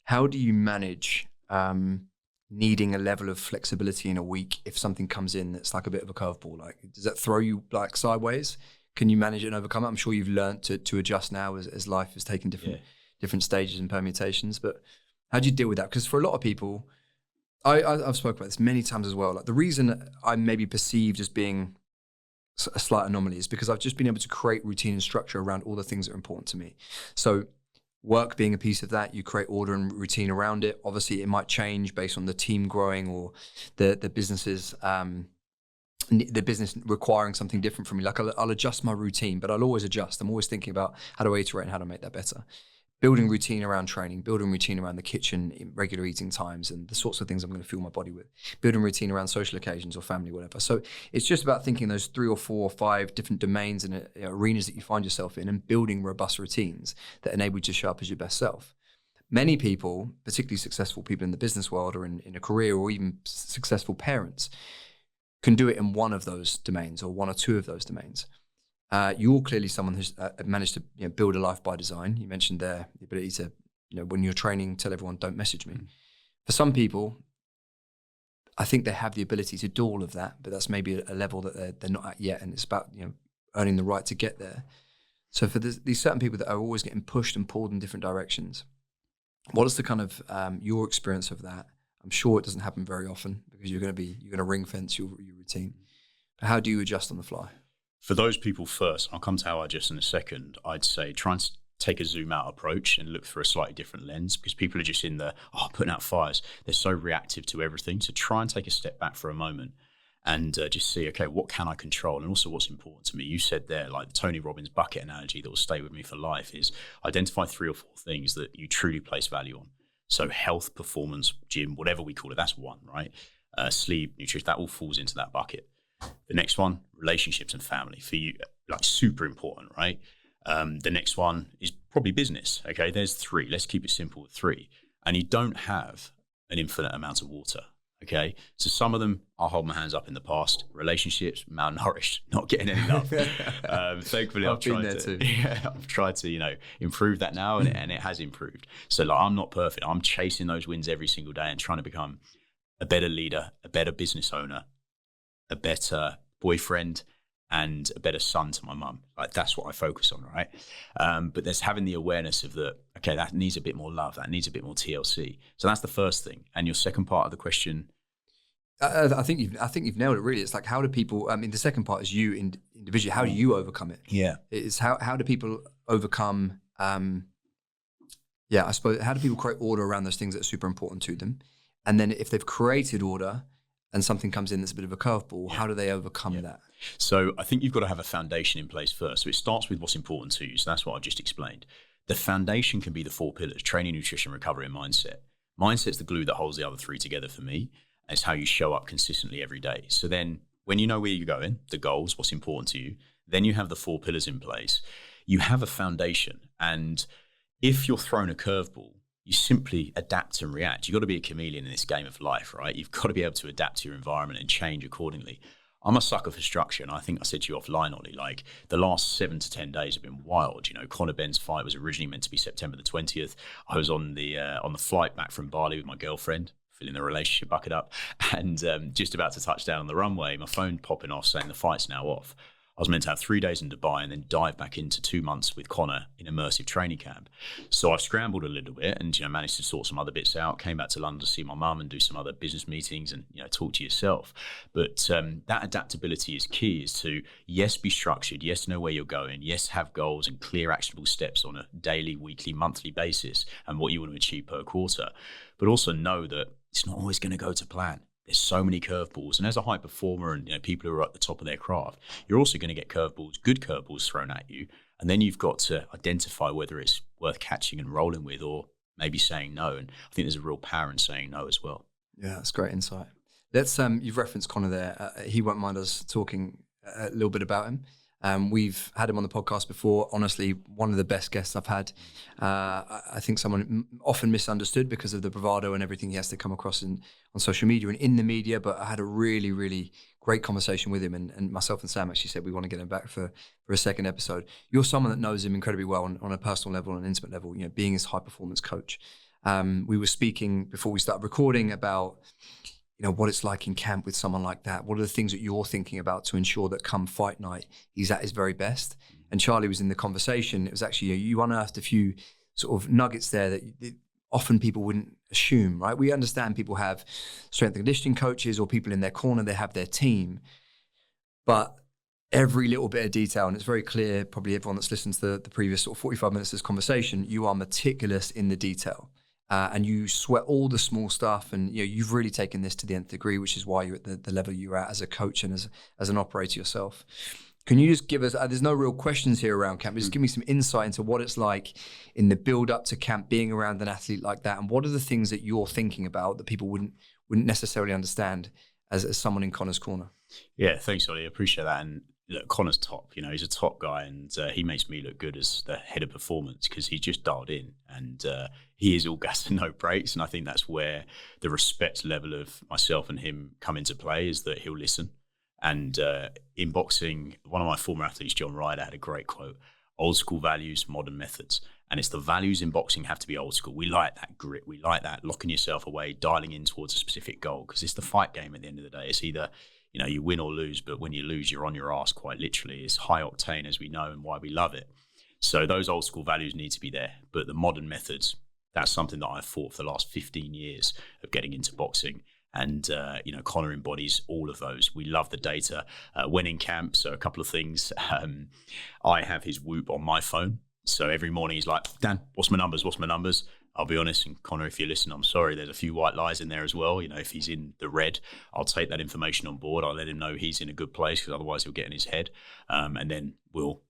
How do you manage needing a level of flexibility in a week if something comes in that's like a bit of a curveball? Like, does that throw you like sideways? Can you manage it and overcome it? I'm sure you've learned to adjust now as life has taken different stages and permutations, but how do you deal with that? Because for a lot of people, I've spoken about this many times as well. Like the reason I'm maybe perceived as being a slight anomaly is because I've just been able to create routine and structure around all the things that are important to me. So work being a piece of that, you create order and routine around it. Obviously, it might change based on the team growing or the businesses, the business requiring something different from me. Like I'll adjust my routine, but I'll always adjust. I'm always thinking about how to iterate and how to make that better. Building routine around training, building routine around the kitchen, regular eating times, and the sorts of things I'm going to fuel my body with. Building routine around social occasions or family, whatever. So it's just about thinking those 3 or 4 or 5 different domains and arenas that you find yourself in, and building robust routines that enable you to show up as your best self. Many people, particularly successful people in the business world or in a career, or even successful parents, can do it in one of those domains or 1 or 2 of those domains. You're clearly someone who's managed to build a life by design. You mentioned there the ability to, when you're training, tell everyone, don't message me. For some people, I think they have the ability to do all of that, but that's maybe a level that they're not at yet, and it's about earning the right to get there. So for these certain people that are always getting pushed and pulled in different directions, what is the kind of your experience of that? I'm sure it doesn't happen very often because you're going to ring fence your routine. But how do you adjust on the fly? For those people first, I'll come to how I adjust in a second. I'd say try and take a zoom out approach and look through a slightly different lens, because people are just in the, putting out fires. They're so reactive to everything. So try and take a step back for a moment and just see, okay, what can I control? And also what's important to me. You said there, like the Tony Robbins bucket analogy that will stay with me for life, is identify 3 or 4 things that you truly place value on. So health, performance, gym, whatever we call it, that's one, right? Sleep, nutrition, that all falls into that bucket. The next one, relationships and family, for you, like super important, right? The next one is probably business. Okay, there's 3. Let's keep it simple with 3. And you don't have an infinite amount of water. Okay, so some of them, I'll hold my hands up in the past. Relationships, malnourished, not getting any love. Thankfully, I've tried to improve that now, and it has improved. So like, I'm not perfect. I'm chasing those wins every single day and trying to become a better leader, a better business owner, a better boyfriend, and a better son to my mum. Like that's what I focus on, right? But there's having the awareness of that needs a bit more love, that needs a bit more TLC. So that's the first thing. And your second part of the question, I think you've nailed it. Really, it's like, how do people? I mean, the second part is you individually. How do you overcome it? Yeah, it's how do people overcome? I suppose, how do people create order around those things that are super important to them? And then if they've created order and something comes in that's a bit of a curveball, how do they overcome that? So I think you've got to have a foundation in place first. So it starts with what's important to you. So that's what I've just explained. The foundation can be the 4 pillars: training, nutrition, recovery, and mindset. Mindset's the glue that holds the other 3 together for me. It's how you show up consistently every day. So then when you know where you're going, the goals, what's important to you, then you have the 4 pillars in place. You have a foundation. And if you're thrown a curveball, you simply adapt and react. You've got to be a chameleon in this game of life, right? You've got to be able to adapt to your environment and change accordingly. I'm a sucker for structure, and I think I said to you offline, Ollie, like the last 7 to 10 days have been wild. Conor Benn's fight was originally meant to be September the 20th. I was on the flight back from Bali with my girlfriend, filling the relationship bucket up, and just about to touch down on the runway, my phone popping off saying the fight's now off. I was meant to have 3 days in Dubai and then dive back into 2 months with Connor in immersive training camp. So I've scrambled a little bit and managed to sort some other bits out. Came back to London to see my mum and do some other business meetings and talk to yourself. But that adaptability is key. Is to yes, be structured. Yes, know where you're going. Yes, have goals and clear actionable steps on a daily, weekly, monthly basis and what you want to achieve per quarter. But also know that it's not always going to go to plan. There's so many curveballs, and as a high performer and people who are at the top of their craft, you're also going to get curveballs, good curveballs thrown at you, and then you've got to identify whether it's worth catching and rolling with, or maybe saying no. And I think there's a real power in saying no as well. Yeah, that's great insight. Let's you've referenced Connor there. He won't mind us talking a little bit about him. We've had him on the podcast before. Honestly, one of the best guests I've had. I think someone often misunderstood because of the bravado and everything he has to come across on social media and in the media. But I had a really, really great conversation with him, and myself and Sam actually said we want to get him back for a second episode. You're someone that knows him incredibly well on a personal level and an intimate level. Being his high performance coach. We were speaking before we started recording about what it's like in camp with someone like that. What are the things that you're thinking about to ensure that come fight night, he's at his very best? And Charlie was in the conversation. It was actually, you unearthed a few sort of nuggets there that often people wouldn't assume, right? We understand people have strength and conditioning coaches or people in their corner, they have their team. But every little bit of detail, and it's very clear, probably everyone that's listened to the previous sort of 45 minutes of this conversation, you are meticulous in the detail. And you sweat all the small stuff, and you've really taken this to the nth degree, which is why you're at the level you're at as a coach and as an operator yourself. Can you just give us, there's no real questions here around camp, just give me some insight into what it's like in the build up to camp, being around an athlete like that, and what are the things that you're thinking about that people wouldn't necessarily understand as someone in Connor's corner? Yeah, thanks, Ollie. I appreciate that. And look, Connor's top, he's a top guy, and he makes me look good as the head of performance because he's just dialed in, and he is all gas and no brakes. And I think that's where the respect level of myself and him come into play, is that he'll listen. And in boxing, one of my former athletes, John Ryder, had a great quote: old school values, modern methods. And it's the values in boxing have to be old school. We like that grit. We like that locking yourself away, dialing in towards a specific goal, because it's the fight game at the end of the day. It's either you win or lose, but when you lose, you're on your ass, quite literally. It's high octane, as we know, and why we love it. So those old school values need to be there. But the modern methods, that's something that I've fought for the last 15 years of getting into boxing. And, Connor embodies all of those. We love the data. When in camp, so a couple of things. I have his Whoop on my phone. So every morning he's like, Dan, what's my numbers? I'll be honest, and Connor, if you listen, I'm sorry, there's a few white lies in there as well. If he's in the red, I'll take that information on board. I'll let him know he's in a good place, because otherwise he'll get in his head. And then we'll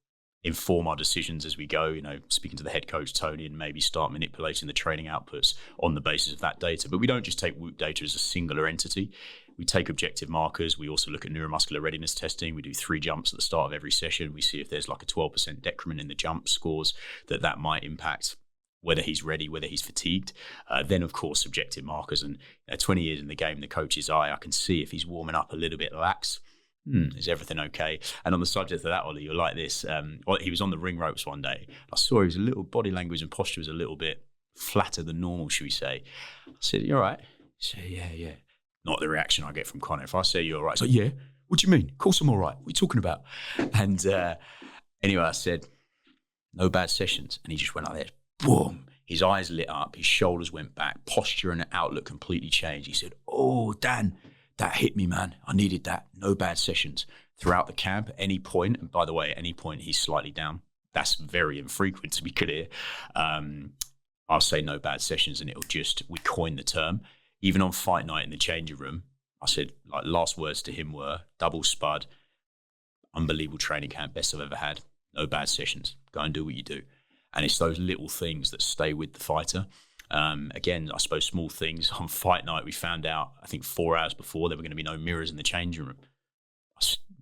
inform our decisions as we go, speaking to the head coach, Tony, and maybe start manipulating the training outputs on the basis of that data. But we don't just take Whoop data as a singular entity. We take objective markers. We also look at neuromuscular readiness testing. We do 3 jumps at the start of every session. We see if there's like a 12% decrement in the jump scores that might impact whether he's ready, whether he's fatigued. Then, of course, subjective markers. And 20 years in the game, the coach's eye, I can see if he's warming up a little bit lax. Is everything okay? And on the subject of that, Ollie, you're like this. He was on the ring ropes one day. I saw his little body language and posture was a little bit flatter than normal, should we say. I said, you all right? He said, yeah. Not the reaction I get from Connor. If I say you're all right, he's like, yeah, what do you mean? Of course I'm all right. What are you talking about? And anyway, I said, no bad sessions. And he just went like this. Boom. His eyes lit up. His shoulders went back. Posture and outlook completely changed. He said, oh, Dan, that hit me, man. I needed that. No bad sessions. Throughout the camp, at any point, and by the way, at any point he's slightly down. That's very infrequent, to be clear. I'll say no bad sessions, and we coined the term. Even on fight night in the changing room, I said, like, last words to him were, double spud, unbelievable training camp, best I've ever had. No bad sessions. Go and do what you do. And it's those little things that stay with the fighter. Again, I suppose small things. On fight night, we found out, I think 4 hours before, there were going to be no mirrors in the changing room.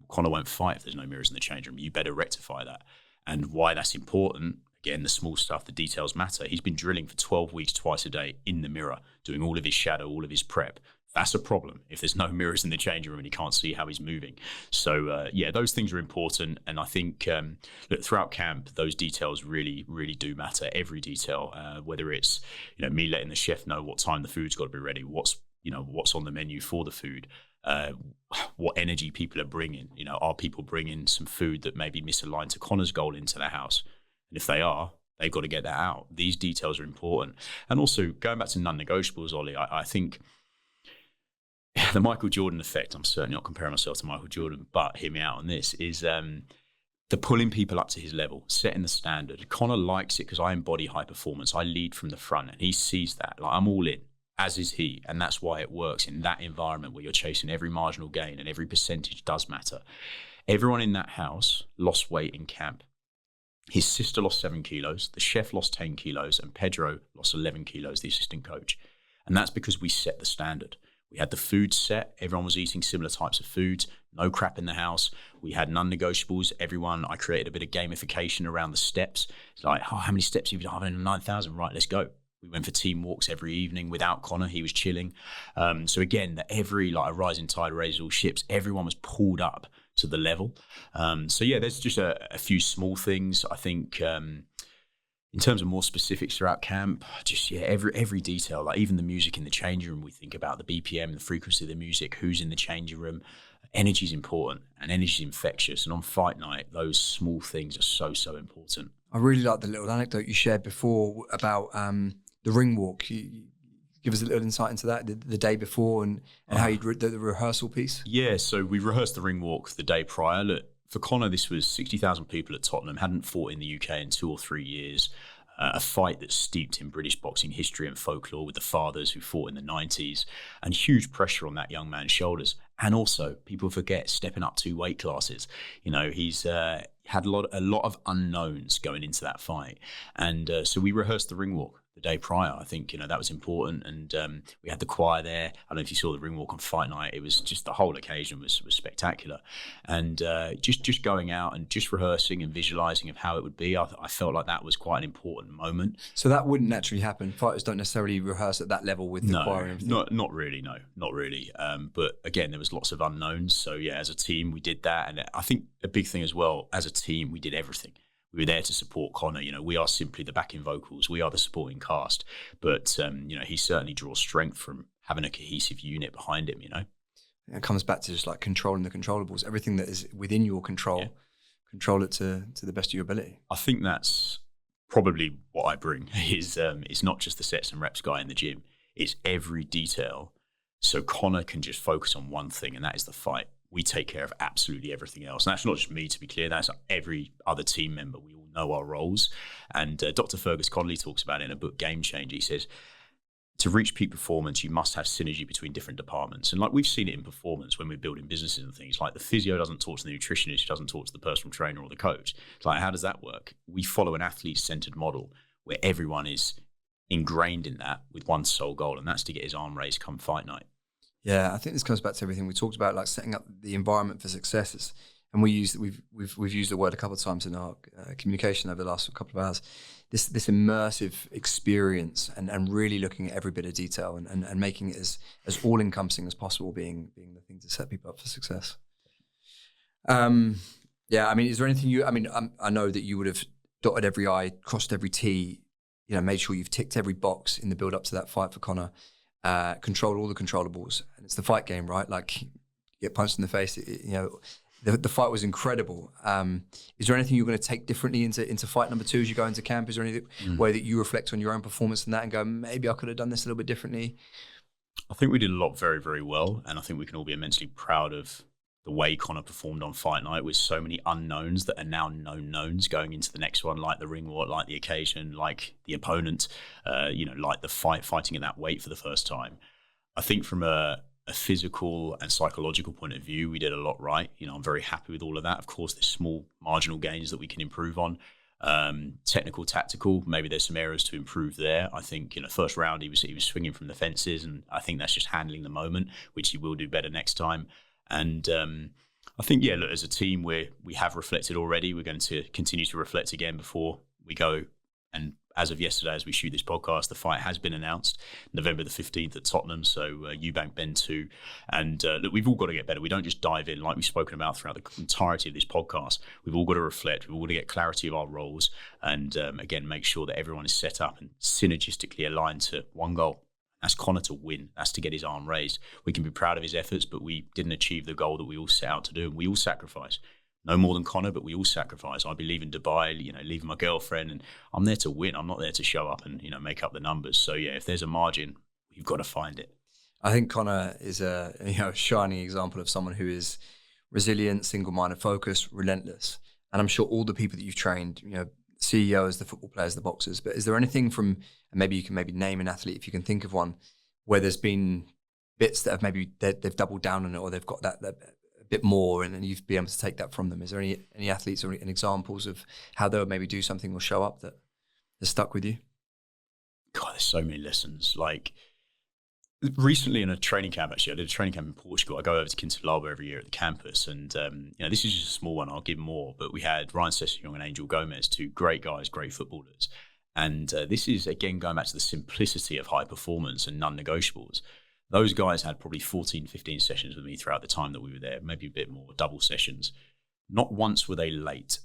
Connor won't fight if there's no mirrors in the changing room. You better rectify that. And why that's important, again, the small stuff, the details matter. He's been drilling for 12 weeks, twice a day in the mirror, doing all of his shadow, all of his prep. That's a problem if there's no mirrors in the changing room and he can't see how he's moving. So, those things are important. And I think throughout camp, those details really, really do matter. Every detail, whether it's me letting the chef know what time the food's got to be ready, what's on the menu for the food, what energy people are bringing. Are people bringing some food that may be misaligned to Connor's goal into the house? And if they are, they've got to get that out. These details are important. And also, going back to non-negotiables, Ollie, I think the Michael Jordan effect, I'm certainly not comparing myself to Michael Jordan, but hear me out on this, is the pulling people up to his level, setting the standard. Connor likes it because I embody high performance. I lead from the front, and he sees that. Like, I'm all in, as is he, and that's why it works in that environment where you're chasing every marginal gain and every percentage does matter. Everyone in that house lost weight in camp. His sister lost 7 kilos, the chef lost 10 kilos, and Pedro lost 11 kilos, the assistant coach. And that's because we set the standard. We had the food set. Everyone was eating similar types of foods. No crap in the house. We had non-negotiables. I created a bit of gamification around the steps. It's like, oh, how many steps have you done? 9,000. Right, let's go. We went for team walks every evening without Connor. He was chilling. So again, a rising tide raises all ships. Everyone was pulled up to the level. So yeah, there's just a few small things. I think in terms of more specifics throughout camp, every detail, like even the music in the changing room, we think about the BPM, the frequency of the music, who's in the changing room. Energy is important and energy is infectious. And on fight night, those small things are so important. I really like the little anecdote you shared before about the ring walk. You give us a little insight into that, the day before and how you did the rehearsal piece. Yeah, so we rehearsed the ring walk the day prior. Look, for Connor, this was 60,000 people at Tottenham, hadn't fought in the UK in 2 or 3 years. A fight that's steeped in British boxing history and folklore with the fathers who fought in the 90s, and huge pressure on that young man's shoulders. And also, people forget, stepping up 2 weight classes. You know, he's had a lot of unknowns going into that fight. And so we rehearsed the ring walk the day prior. I think, that was important. And we had the choir there. I don't know if you saw the ring walk on fight night. It was just, the whole occasion was spectacular. And just going out and just rehearsing and visualizing of how it would be, I felt like that was quite an important moment. So that wouldn't naturally happen. Fighters don't necessarily rehearse at that level with the choir and everything. Not really. No, not really. But again, there was lots of unknowns. So yeah, as a team, we did that. And I think a big thing as well, as a team, we did everything. We were there to support Connor. We are simply the backing vocals. We are the supporting cast. But, he certainly draws strength from having a cohesive unit behind him, It comes back to just like controlling the controllables. Everything that is within your control, control it to the best of your ability. I think that's probably what I bring is it's not just the sets and reps guy in the gym. It's every detail. So Connor can just focus on one thing, and that is the fight. We take care of absolutely everything else. And that's not just me, to be clear. That's every other team member. We all know our roles. And Dr. Fergus Connolly talks about it in a book, Game Changer. He says, to reach peak performance, you must have synergy between different departments. And like we've seen it in performance when we're building businesses and things, like the physio doesn't talk to the nutritionist, he doesn't talk to the personal trainer or the coach. It's like, how does that work? We follow an athlete-centered model where everyone is ingrained in that with one sole goal, and that's to get his arm raised come fight night. Yeah, I think this comes back to everything we talked about, like setting up the environment for success. And we've used the word a couple of times in our communication over the last couple of hours. This immersive experience and really looking at every bit of detail and making it as all encompassing as possible, being the thing to set people up for success. Yeah, I mean, is there anything I know that you would have dotted every I, crossed every T, made sure you've ticked every box in the build up to that fight for Connor. Control all the controllables, and it's the fight game, right? Like, you get punched in the face. The fight was incredible. Is there anything you're going to take differently into fight number 2 as you go into camp? Is there any way that you reflect on your own performance in that and go, maybe I could have done this a little bit differently? I think we did a lot very, very well, and I think we can all be immensely proud of the way Connor performed on fight night, with so many unknowns that are now known knowns going into the next one, like the ring walk, like the occasion, like the opponent, like the fighting at that weight for the first time. I think from a physical and psychological point of view, we did a lot right. I'm very happy with all of that. Of course, there's small marginal gains that we can improve on. Technical, tactical, maybe there's some areas to improve there. I think first round he was swinging from the fences, and I think that's just handling the moment, which he will do better next time. And I think, look, as a team, we have reflected already. We're going to continue to reflect again before we go. And as of yesterday, as we shoot this podcast, the fight has been announced, November the 15th at Tottenham. So Eubank Bend 2. And look, we've all got to get better. We don't just dive in like we've spoken about throughout the entirety of this podcast. We've all got to reflect. We've all got to get clarity of our roles. And again, make sure that everyone is set up and synergistically aligned to one goal. That's Connor to win. That's to get his arm raised. We can be proud of his efforts, but we didn't achieve the goal that we all set out to do. And we all sacrifice. No more than Connor, but we all sacrifice. I'd be leaving Dubai, leaving my girlfriend, and I'm there to win. I'm not there to show up and, make up the numbers. So, if there's a margin, you've got to find it. I think Connor is a shining example of someone who is resilient, single-minded, focused, relentless. And I'm sure all the people that you've trained, CEOs, the football players, the boxers, but is there anything from, and maybe you can name an athlete if you can think of one, where there's been bits that have maybe they've doubled down on it, or they've got that a bit more, and then you've been able to take that from them? Is there any athletes or any examples of how they'll maybe do something or show up that has stuck with you? God, there's so many lessons. Like, Recently in a training camp, actually, I did a training camp in Portugal. I go over to Contextual every year at the campus, and this is just a small one. I'll give more, but we had Ryan Sessegnon and Angel Gomez, two great guys, great footballers. And this is, again, going back to the simplicity of high performance and non-negotiables. Those guys had probably 14, 15 sessions with me throughout the time that we were there, maybe a bit more, double sessions. Not once were they late.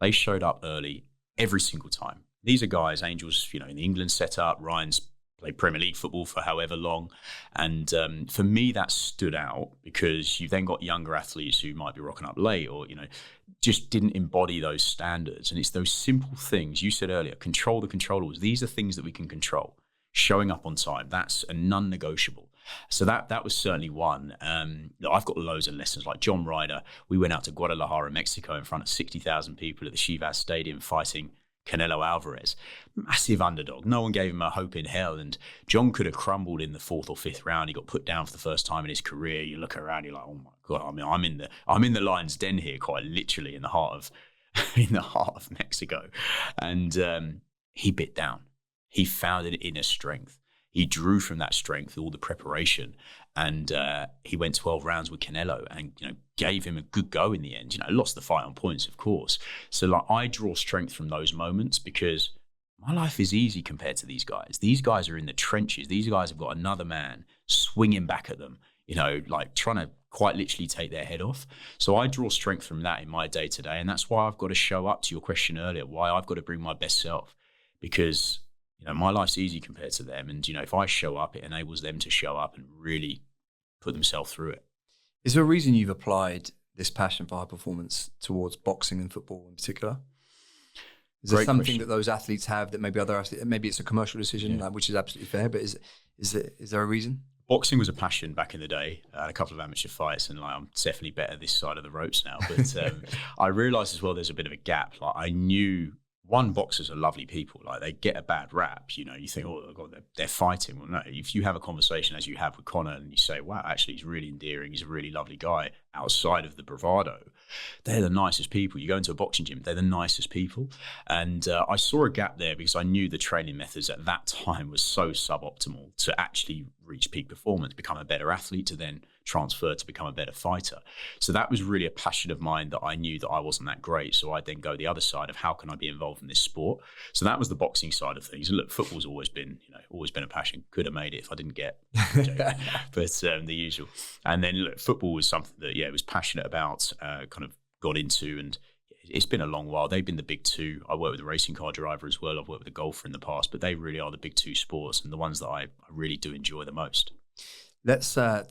They showed up early every single time. These are guys, Angel's, in the England setup, Ryan's played Premier League football for however long. And for me, that stood out because you've then got younger athletes who might be rocking up late or, just didn't embody those standards. And it's those simple things. You said earlier, control the controllables. These are things that we can control. Showing up on time, that's a non-negotiable. So that was certainly one. I've got loads of lessons. Like John Ryder, we went out to Guadalajara, Mexico in front of 60,000 people at the Chivas Stadium fighting Canelo Alvarez, massive underdog. No one gave him a hope in hell, and John could have crumbled in the 4th or 5th round. He got put down for the first time in his career. You look around, you're like, oh my god! I mean, I'm in the lion's den here, quite literally in the heart of Mexico, and he bit down. He found an inner strength. He drew from that strength, all the preparation, and he went 12 rounds with Canelo and gave him a good go in the end. Lost the fight on points, of course. So I draw strength from those moments because my life is easy compared to these guys. These guys are in the trenches. These guys have got another man swinging back at them, trying to quite literally take their head off. So I draw strength from that in my day to day, and that's why I've got to show up to your question earlier, why I've got to bring my best self, because my life's easy compared to them. And, if I show up, it enables them to show up and really put themselves through it. Is there a reason you've applied this passion for high performance towards boxing and football in particular? Is there something that those athletes have that maybe other athletes, maybe it's a commercial decision, which is absolutely fair, but is there a reason? Boxing was a passion back in the day. I had a couple of amateur fights, and I'm definitely better this side of the ropes now. But I realised as well there's a bit of a gap. I knew boxers are lovely people. They get a bad rap. You think, oh God, they're fighting. Well, no. If you have a conversation as you have with Conor, and you say, wow, actually, he's really endearing. He's a really lovely guy. Outside of the bravado, they're the nicest people. You go into a boxing gym, they're the nicest people. And I saw a gap there because I knew the training methods at that time was so suboptimal to actually reach peak performance, become a better athlete, to then transfer to become a better fighter. So that was really a passion of mine that I knew that I wasn't that great. So I'd then go the other side of how can I be involved in this sport? So that was the boxing side of things. And look, football's always been a passion. Could have made it if I didn't get but the usual. And then look, football was something that, was passionate about, kind of got into, and it's been a long while. They've been the big two. I work with a racing car driver as well. I've worked with a golfer in the past, but they really are the big two sports and the ones that I really do enjoy the most. Let's so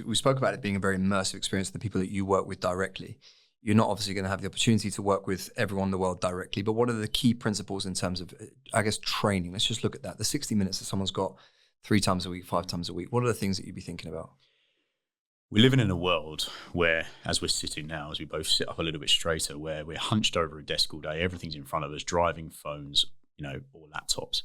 we spoke about it being a very immersive experience for the people that you work with directly. You're not obviously going to have the opportunity to work with everyone in the world directly, but what are the key principles in terms of, I guess, training? Let's just look at that. The 60 minutes that someone's got 3 times a week, 5 times a week. What are the things that you'd be thinking about? We're living in a world where, as we're sitting now, as we both sit up a little bit straighter, where we're hunched over a desk all day, everything's in front of us, driving phones, or laptops.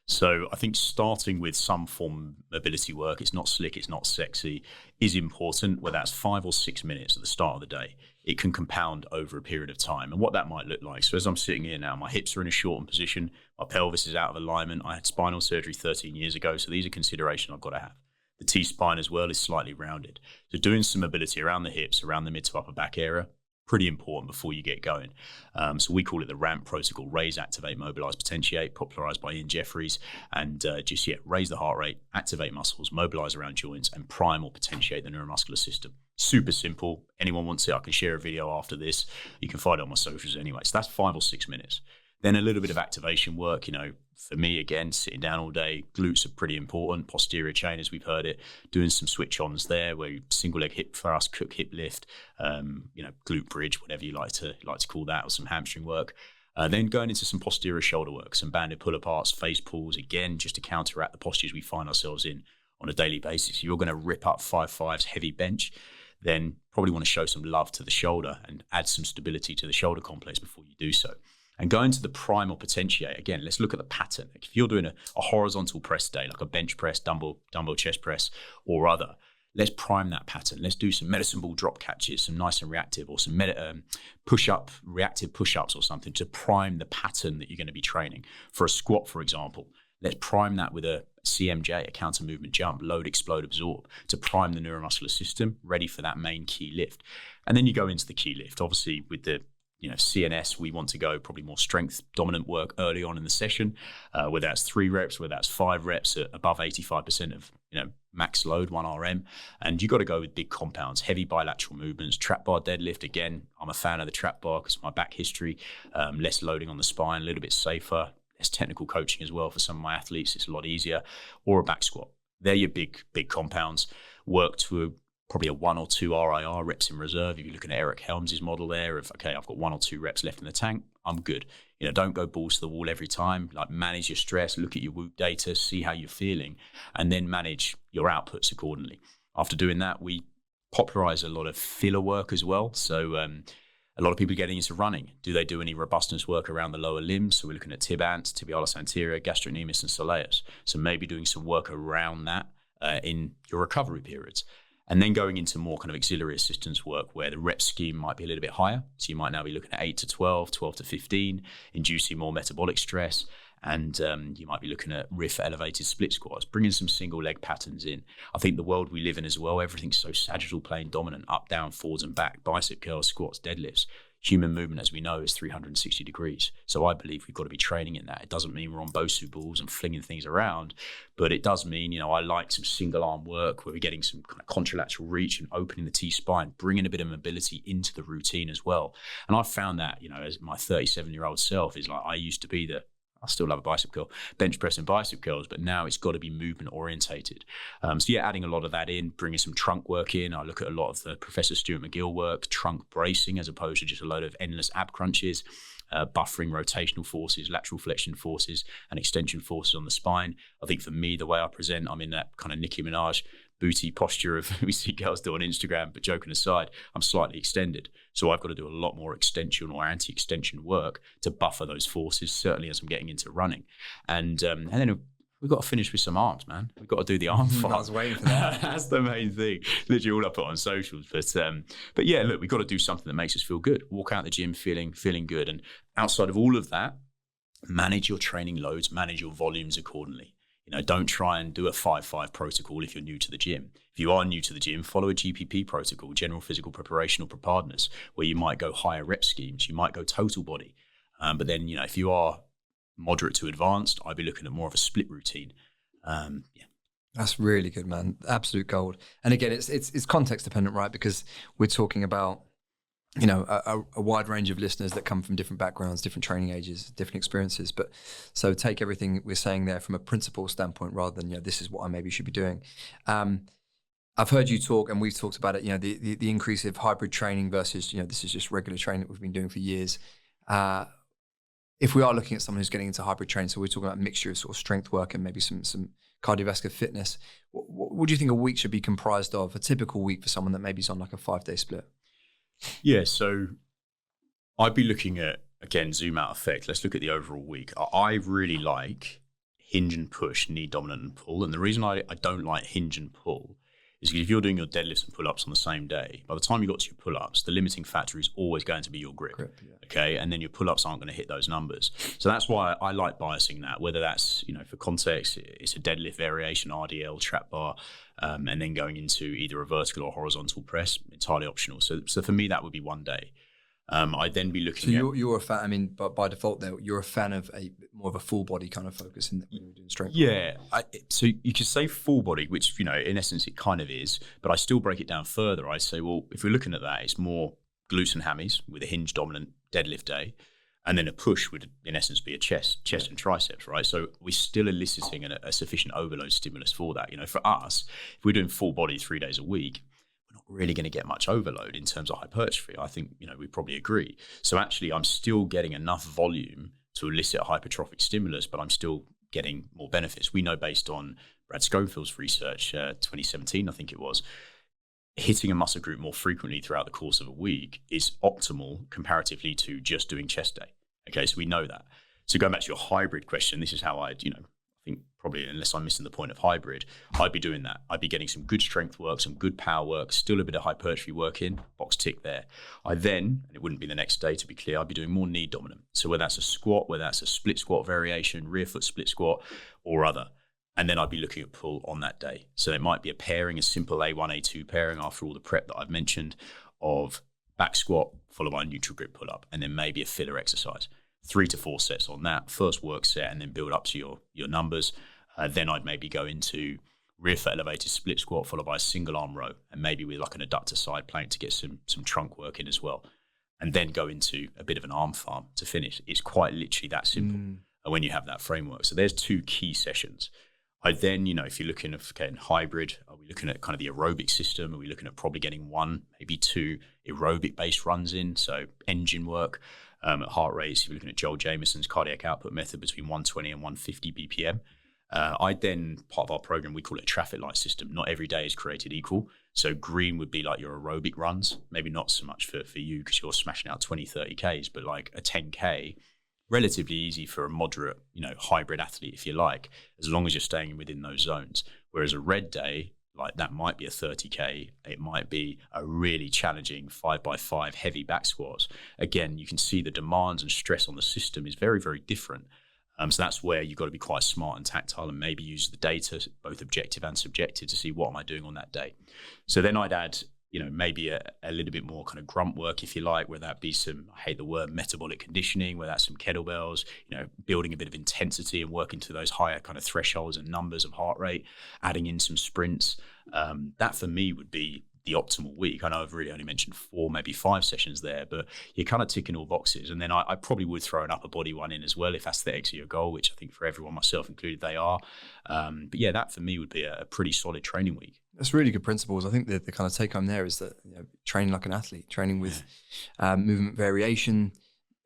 So I think starting with some form of mobility work, it's not slick, it's not sexy, is important, whether that's 5 or 6 minutes at the start of the day. It can compound over a period of time, and what that might look like. So as I'm sitting here now, my hips are in a shortened position, my pelvis is out of alignment. I had spinal surgery 13 years ago, so these are considerations I've got to have. The T-spine as well is slightly rounded. So doing some mobility around the hips, around the mid to upper back area, pretty important before you get going. So we call it the RAMP protocol: raise, activate, mobilize, potentiate, popularized by Ian Jeffries. And raise the heart rate, activate muscles, mobilize around joints, and prime or potentiate the neuromuscular system. Super simple. Anyone wants it, I can share a video after this. You can find it on my socials anyway. So that's 5 or 6 minutes. Then a little bit of activation work, for me, again, sitting down all day, glutes are pretty important. Posterior chain, as we've heard it, doing some switch-ons there, where you single leg hip thrust, cook hip lift, glute bridge, whatever you like to call that, or some hamstring work. Then going into some posterior shoulder work, some banded pull-aparts, face pulls, again, just to counteract the postures we find ourselves in on a daily basis. If you're going to rip up 5-5s, heavy bench, then probably want to show some love to the shoulder and add some stability to the shoulder complex before you do so. And going to the prime or potentiate, again, let's look at the pattern. If you're doing a horizontal press day, like a bench press, dumbbell chest press, or other, let's prime that pattern. Let's do some medicine ball drop catches, some nice and reactive, or some reactive push-ups or something to prime the pattern that you're going to be training. For a squat, for example, Let's prime that with a CMJ, a counter movement jump, load, explode, absorb, to prime the neuromuscular system, ready for that main key lift. And then you go into the key lift. Obviously, with the CNS, we want to go probably more strength dominant work early on in the session, whether that's 3 reps, whether that's 5 reps at above 85% of max load, 1 RM. And you got to go with big compounds, heavy bilateral movements, trap bar deadlift. Again, I'm a fan of the trap bar because of my back history, less loading on the spine, a little bit safer, less technical coaching as well for some of my athletes. It's a lot easier. Or a back squat. They're your big compounds. Work to probably a 1 or 2 RIR, reps in reserve. If you're looking at Eric Helms' model there of, okay, I've got 1 or 2 reps left in the tank, I'm good. Don't go balls to the wall every time. Like, manage your stress, look at your Whoop data, see how you're feeling, and then manage your outputs accordingly. After doing that, we popularize a lot of filler work as well. So a lot of people getting into running. Do they do any robustness work around the lower limbs? So we're looking at tib ants, tibialis anterior, gastrocnemius, and soleus. So maybe doing some work around that in your recovery periods. And then going into more kind of auxiliary assistance work where the rep scheme might be a little bit higher. So you might now be looking at 8 to 12, 12 to 15, inducing more metabolic stress. And you might be looking at RIF elevated split squats, bringing some single leg patterns in. I think the world we live in as well, everything's so sagittal plane dominant, up, down, forwards and back, bicep curls, squats, deadlifts. Human movement, as we know, is 360 degrees. So I believe we've got to be training in that. It doesn't mean we're on Bosu balls and flinging things around, but it does mean, I like some single arm work where we're getting some kind of contralateral reach and opening the T-spine, bringing a bit of mobility into the routine as well. And I've found that, as my 37-year-old self is like, I used to be I still love a bicep curl, bench press and bicep curls, but now it's got to be movement orientated. So adding a lot of that in, bringing some trunk work in. I look at a lot of the Professor Stuart McGill work, trunk bracing as opposed to just a load of endless ab crunches, buffering rotational forces, lateral flexion forces, and extension forces on the spine. I think for me, the way I present, I'm in that kind of Nicki Minaj booty posture of we see girls do on Instagram, but joking aside, I'm slightly extended. So I've got to do a lot more extension or anti-extension work to buffer those forces, certainly as I'm getting into running. And then we've got to finish with some arms, man. We've got to do the arm fight. I was waiting for that. That's the main thing. Literally all I put on socials. But yeah, look, we've got to do something that makes us feel good. Walk out the gym feeling good. And outside of all of that, manage your training loads, manage your volumes accordingly. Don't try and do a 5-5 protocol if you're new to the gym. If you are new to the gym, follow a GPP protocol, general physical preparation or preparedness, where you might go higher rep schemes, you might go total body. But then, if you are moderate to advanced, I'd be looking at more of a split routine. That's really good, man. Absolute gold. And again, it's context dependent, right? Because we're talking about a wide range of listeners that come from different backgrounds, different training ages, different experiences. But so take everything we're saying there from a principle standpoint rather than, this is what I maybe should be doing. I've heard you talk, and we've talked about it, the increase of hybrid training versus, this is just regular training that we've been doing for years. If we are looking at someone who's getting into hybrid training, so we're talking about a mixture of sort of strength work and maybe some cardiovascular fitness, what do you think a week should be comprised of, a typical week for someone that maybe is on like a 5-day split? Yeah, so I'd be looking at, again, zoom out effect. Let's look at the overall week. I really like hinge and push, knee dominant and pull. And the reason I don't like hinge and pull is because if you're doing your deadlifts and pull-ups on the same day, by the time you got to your pull-ups, the limiting factor is always going to be your grip. Okay, and then your pull-ups aren't going to hit those numbers. So that's why I like biasing that, whether that's, for context, it's a deadlift variation, RDL, trap bar, and then going into either a vertical or horizontal press, entirely optional. So for me, that would be one day. I'd then be looking at... So you're a fan, but by default there, you're a fan of more of a full body kind of focus when you're doing strength. Yeah, so you could say full body, which, in essence, it kind of is, but I still break it down further. I say, well, if we're looking at that, it's more glutes and hammies with a hinge dominant deadlift day, and then a push would, in essence, be a chest and triceps, right? So we're still eliciting a sufficient overload stimulus for that. For us, if we're doing full body 3 days a week, we're not really going to get much overload in terms of hypertrophy. I think, we probably agree. So actually, I'm still getting enough volume to elicit a hypertrophic stimulus, but I'm still getting more benefits. We know based on Brad Schofield's research, 2017, I think it was, hitting a muscle group more frequently throughout the course of a week is optimal comparatively to just doing chest day. Okay, so we know that. So going back to your hybrid question, this is how I think probably, unless I'm missing the point of hybrid, I'd be doing that. I'd be getting some good strength work, some good power work, still a bit of hypertrophy work in, box tick there. And it wouldn't be the next day to be clear, I'd be doing more knee dominant. So whether that's a squat, whether that's a split squat variation, rear foot split squat, or other. And then I'd be looking at pull on that day. So it might be a pairing, a simple A1, A2 pairing after all the prep that I've mentioned of back squat followed by a neutral grip pull up, and then maybe a filler exercise. 3 to 4 sets on that first work set, and then build up to your numbers. Then I'd maybe go into rear foot elevated split squat followed by a single arm row, and maybe with like an adductor side plank to get some trunk work in as well. And then go into a bit of an arm farm to finish. It's quite literally that simple when you have that framework. So there's 2 key sessions. I then, if you're looking at hybrid, are we looking at kind of the aerobic system? Are we looking at probably getting 1, maybe 2 aerobic-based runs in? So engine work at heart rates. If you're looking at Joel Jamieson's cardiac output method between 120 and 150 BPM. I then, part of our program, we call it a traffic light system. Not every day is created equal. So green would be like your aerobic runs, maybe not so much for you because you're smashing out 20, 30 Ks, but like a 10K, relatively easy for a moderate, hybrid athlete, if you like, as long as you're staying within those zones. Whereas a red day, like that might be a 30K, it might be a really challenging 5x5 heavy back squats. Again, you can see the demands and stress on the system is very, very different. So that's where you've got to be quite smart and tactile and maybe use the data, both objective and subjective, to see what am I doing on that day. So then I'd add, maybe a little bit more kind of grunt work, if you like, whether that be some, I hate the word, metabolic conditioning, whether that's some kettlebells, building a bit of intensity and working to those higher kind of thresholds and numbers of heart rate, adding in some sprints. That for me would be the optimal week. I know I've really only mentioned 4, maybe 5 sessions there, but you're kind of ticking all boxes. And then I probably would throw an upper body one in as well if aesthetics are your goal, which I think for everyone, myself included, they are. But yeah, that for me would be a pretty solid training week. That's really good principles. I think the kind of take home there is that training like an athlete, training with movement variation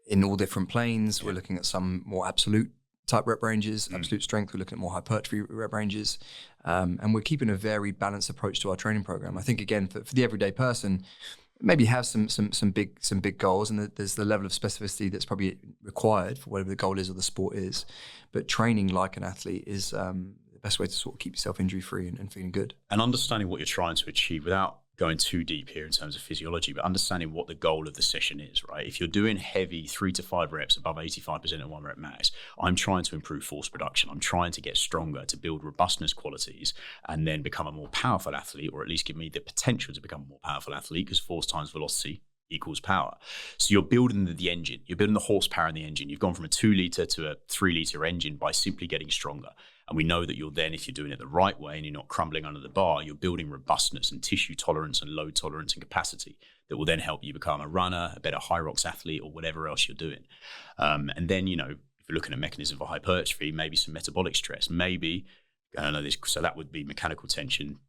in all different planes. We're looking at some more absolute type rep ranges, absolute strength. We're looking at more hypertrophy rep ranges. And we're keeping a very balanced approach to our training program. I think, again, for the everyday person, maybe have some big goals, and there's the level of specificity that's probably required for whatever the goal is or the sport is. But training like an athlete is the best way to sort of keep yourself injury free and feeling good. And understanding what you're trying to achieve without going too deep here in terms of physiology, but understanding what the goal of the session is, right? If you're doing heavy 3 to 5 reps above 85% of 1 rep max, I'm trying to improve force production. I'm trying to get stronger, to build robustness qualities, and then become a more powerful athlete, or at least give me the potential to become a more powerful athlete, because force times velocity equals power. So you're building the engine, you're building the horsepower in the engine. You've gone from a 2 litre to a 3 litre engine by simply getting stronger. And we know that you're then, if you're doing it the right way and you're not crumbling under the bar, you're building robustness and tissue tolerance and load tolerance and capacity that will then help you become a runner, a better high rocks athlete, or whatever else you're doing. And then, if you're looking at mechanism for hypertrophy, maybe some metabolic stress, maybe, I don't know this, so that would be mechanical tension,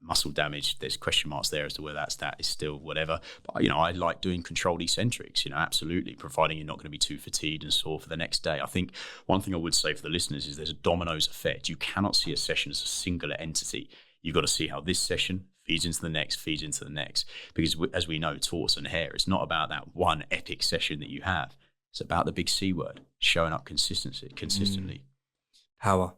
muscle damage. There's question marks there as to whether that is still whatever. But, I like doing controlled eccentrics, absolutely, providing you're not going to be too fatigued and sore for the next day. I think one thing I would say for the listeners is there's a dominoes effect. You cannot see a session as a singular entity. You've got to see how this session feeds into the next, because as we know, torso and hair, it's not about that one epic session that you have. It's about the big C word, showing up consistently. Power.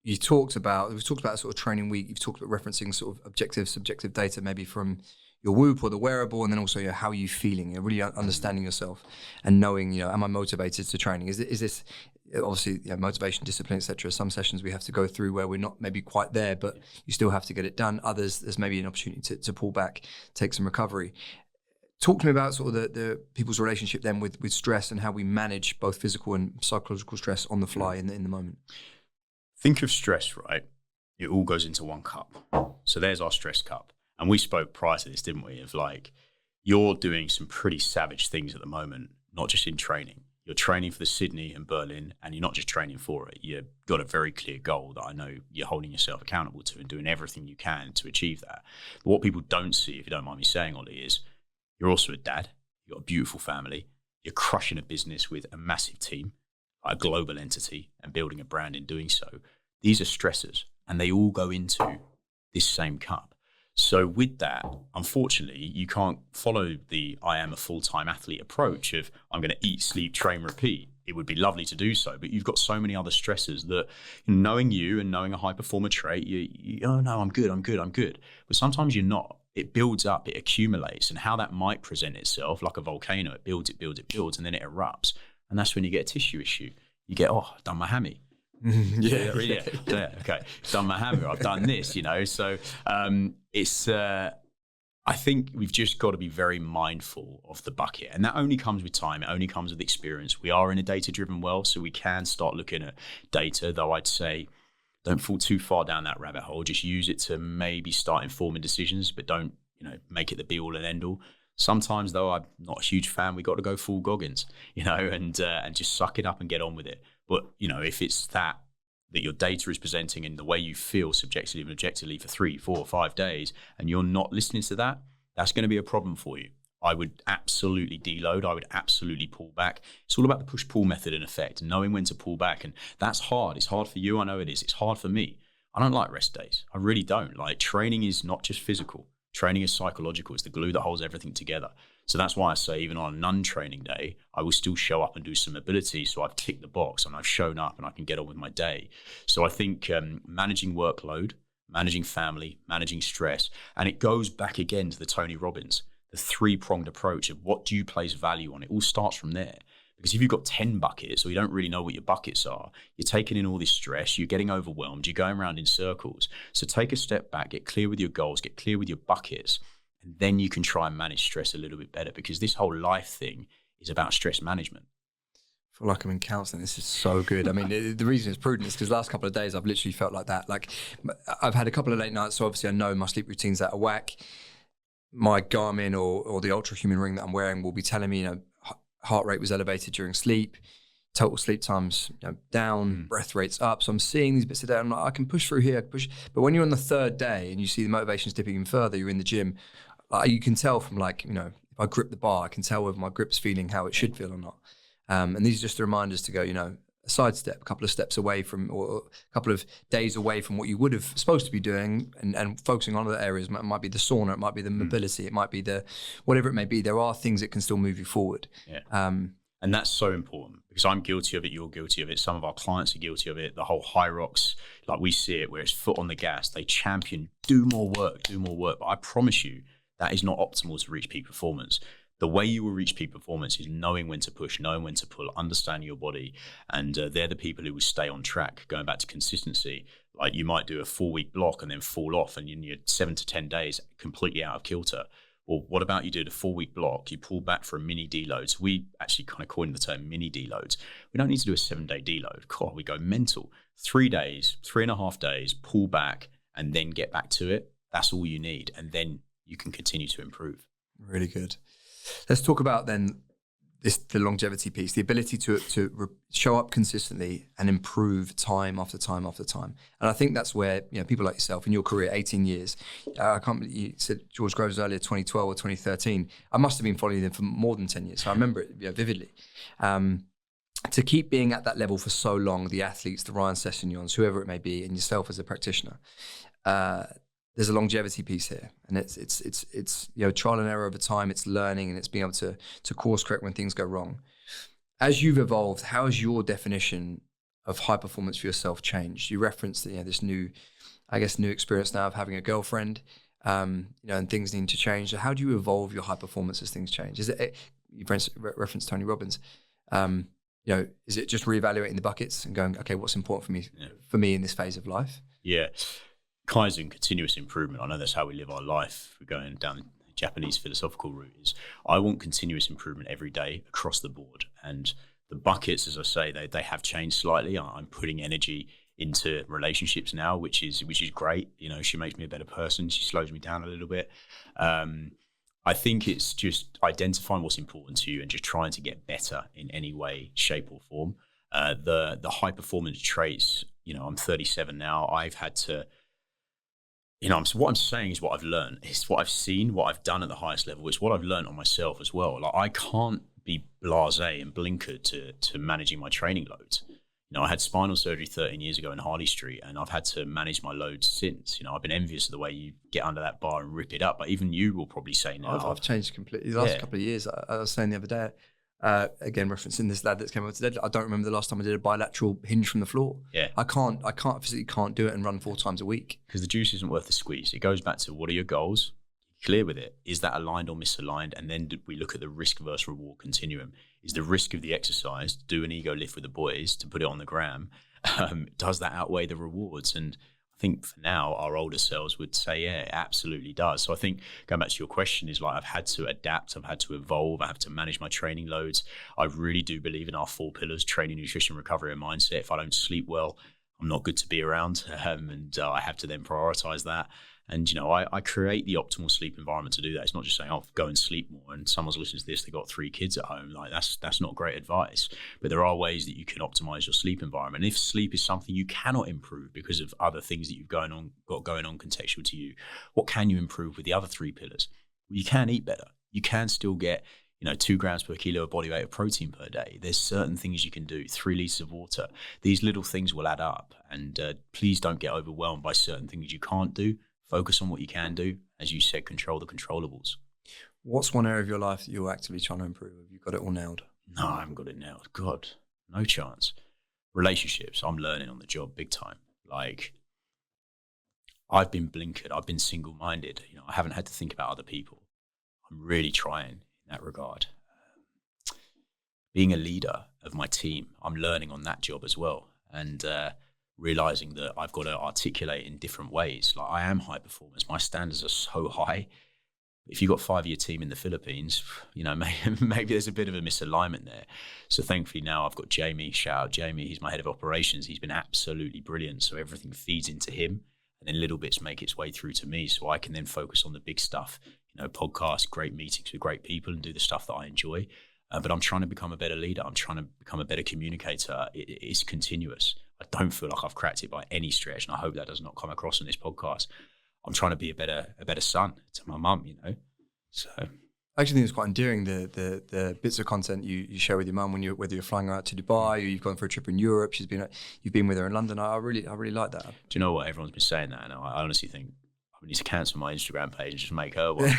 We've talked about a sort of training week. You've talked about referencing sort of objective, subjective data, maybe from your Whoop or the wearable, and then also how are you feeling? Really understanding yourself and knowing, am I motivated to training? Is this obviously motivation, discipline, etc. Some sessions we have to go through where we're not maybe quite there, but you still have to get it done. Others, there's maybe an opportunity to pull back, take some recovery. Talk to me about sort of the people's relationship then with stress and how we manage both physical and psychological stress on the fly in the moment. Think of stress, right? It all goes into one cup. So there's our stress cup. And we spoke prior to this, didn't we? Of like, you're doing some pretty savage things at the moment, not just in training. You're training for the Sydney and Berlin, and you're not just training for it. You've got a very clear goal that I know you're holding yourself accountable to and doing everything you can to achieve that. But what people don't see, if you don't mind me saying, Ollie, is you're also a dad. You've got a beautiful family. You're crushing a business with a massive team, a global entity, and building a brand in doing so. These are stressors, and they all go into this same cup. So with that, unfortunately, you can't follow the I am a full-time athlete approach of I'm going to eat, sleep, train, repeat. It would be lovely to do so, but you've got so many other stressors that knowing you and knowing a high performer trait, oh no, I'm good. But sometimes you're not. It builds up, it accumulates, and how that might present itself like a volcano, it builds, and then it erupts. And that's when you get a tissue issue. You get, I've done my hammy. Yeah. Okay. Done my hammer. I've done this, So it's, I think we've just got to be very mindful of the bucket. And that only comes with time. It only comes with experience. We are in a data-driven world, so we can start looking at data, though I'd say don't fall too far down that rabbit hole. Just use it to maybe start informing decisions, but don't, make it the be all and end all. Sometimes, though, I'm not a huge fan. We got to go full Goggins, and just suck it up and get on with it. But if it's that your data is presenting in the way you feel subjectively and objectively for 3, 4, 5 days, and you're not listening to that, that's going to be a problem for you. I would absolutely deload. I would absolutely pull back. It's all about the push-pull method in effect, knowing when to pull back. And that's hard. It's hard for you. I know it is. It's hard for me. I don't like rest days. I really don't. Like, training is not just physical. Training is psychological. It's the glue that holds everything together. So that's why I say even on a non-training day, I will still show up and do some mobility. So I've ticked the box and I've shown up and I can get on with my day. So I think managing workload, managing family, managing stress, and it goes back again to the Tony Robbins, the 3-pronged approach of what do you place value on? It all starts from there. Because if you've got 10 buckets or you don't really know what your buckets are, you're taking in all this stress, you're getting overwhelmed, you're going around in circles. So take a step back, get clear with your goals, get clear with your buckets, and then you can try and manage stress a little bit better, because this whole life thing is about stress management. I feel like I'm in counselling. This is so good. I mean, the reason it's prudent is because the last couple of days I've literally felt like that. Like, I've had a couple of late nights, so obviously I know my sleep routine's out of whack. My Garmin or the Ultra Human ring that I'm wearing will be telling me, heart rate was elevated during sleep, total sleep times down, breath rates up. So I'm seeing these bits of data. I'm like, I can push through here, I can push. But when you're on the 3rd day and you see the motivation's dipping even further, you're in the gym, you can tell from if I grip the bar, I can tell whether my grip's feeling how it should feel or not. And these are just the reminders to go, a sidestep, a couple of steps away from, or a couple of days away from what you would have supposed to be doing, and focusing on other areas. It might be the sauna, it might be the mobility, it might be the whatever it may be. There are things that can still move you forward. Yeah. And that's so important, because I'm guilty of it, you're guilty of it, some of our clients are guilty of it. The whole high rocks, like we see it, where it's foot on the gas, they champion, do more work. But I promise you, that is not optimal to reach peak performance. The way you will reach peak performance is knowing when to push, knowing when to pull, understanding your body. And they're the people who will stay on track. Going back to consistency, like you might do a 4-week block and then fall off, and you're 7 to 10 days completely out of kilter. Well, what about you do the 4-week block, you pull back for a mini deload. So we actually kind of coined the term mini deloads. We don't need to do a 7-day deload. God, we go mental. 3 days, 3.5 days, pull back, and then get back to it. That's all you need. And then you can continue to improve. Really good. Let's talk about then the longevity piece, the ability to show up consistently and improve time after time after time. And I think that's where people like yourself in your career, 18 years. I can't believe you said George Groves earlier, 2012 or 2013. I must have been following them for more than 10 years. So I remember it vividly. To keep being at that level for so long, the athletes, the Ryan Sessions, whoever it may be, and yourself as a practitioner, there's a longevity piece here, and it's trial and error over time. It's learning, and it's being able to course correct when things go wrong. As you've evolved, how has your definition of high performance for yourself changed? You referenced this new experience now of having a girlfriend, and things need to change. So how do you evolve your high performance as things change? Is it you referenced Tony Robbins? Is it just reevaluating the buckets and going, okay, what's important for me in this phase of life? Yeah. Kaizen, continuous improvement. I know that's how we live our life. We're going down the Japanese philosophical route. Is I want continuous improvement every day across the board. And the buckets, as I say, they have changed slightly. I'm putting energy into relationships now, which is great. She makes me a better person. She slows me down a little bit. I think it's just identifying what's important to you and just trying to get better in any way, shape, or form. The high performance traits. I'm 37 now. I've had to. What I'm saying is what I've learned. It's what I've seen, what I've done at the highest level. It's what I've learned on myself as well. Like, I can't be blasé and blinkered to managing my training loads. I had spinal surgery 13 years ago in Harley Street, and I've had to manage my loads since. I've been envious of the way you get under that bar and rip it up. But even you will probably say now. I've changed completely. The last couple of years, I was saying the other day, again, referencing this lad that's came up today, I don't remember the last time I did a bilateral hinge from the floor. Yeah. I physically can't do it and run 4 times a week. Because the juice isn't worth the squeeze. It goes back to, what are your goals? Clear with it. Is that aligned or misaligned? And then we look at the risk versus reward continuum. Is the risk of the exercise, do an ego lift with the boys to put it on the gram, Does that outweigh the rewards? And I think for now, our older selves would say, yeah, it absolutely does. So I think going back to your question is like, I've had to adapt, I've had to evolve, I have to manage my training loads. I really do believe in our 4 pillars: training, nutrition, recovery, and mindset. If I don't sleep well, I'm not good to be around, and I have to then prioritize that. And, I create the optimal sleep environment to do that. It's not just saying, oh, go and sleep more. And someone's listening to this, they've got 3 kids at home. Like that's not great advice. But there are ways that you can optimize your sleep environment. And if sleep is something you cannot improve because of other things that you've got going on contextual to you, what can you improve with the other 3 pillars? Well, you can eat better. You can still get 2 grams per kilo of body weight of protein per day. There's certain things you can do, 3 liters of water. These little things will add up. And please don't get overwhelmed by certain things you can't do. Focus on what you can do. As you said, control the controllables. What's one area of your life that you're actively trying to improve? Have you got it all nailed? No, I haven't got it nailed. God, no chance. Relationships, I'm learning on the job big time. Like, I've been blinkered. I've been single-minded. I haven't had to think about other people. I'm really trying in that regard. Being a leader of my team, I'm learning on that job as well. And realizing that I've got to articulate in different ways. Like, I am high performance. My standards are so high. If you've got 5-year team in the Philippines, maybe there's a bit of a misalignment there. So thankfully now I've got Jamie. Shout out Jamie. He's my head of operations. He's been absolutely brilliant. So everything feeds into him, and then little bits make its way through to me. So I can then focus on the big stuff, podcasts, great meetings with great people, and do the stuff that I enjoy. But I'm trying to become a better leader. I'm trying to become a better communicator. It's continuous. I don't feel like I've cracked it by any stretch, and I hope that does not come across in this podcast. I'm trying to be a better son to my mum, So I actually think it's quite endearing, the bits of content you share with your mum whether you're flying her out to Dubai or you've gone for a trip in Europe. You've been with her in London. I really like that. Do you know what? Everyone's been saying that, and I honestly think I need to cancel my Instagram page and just make her one.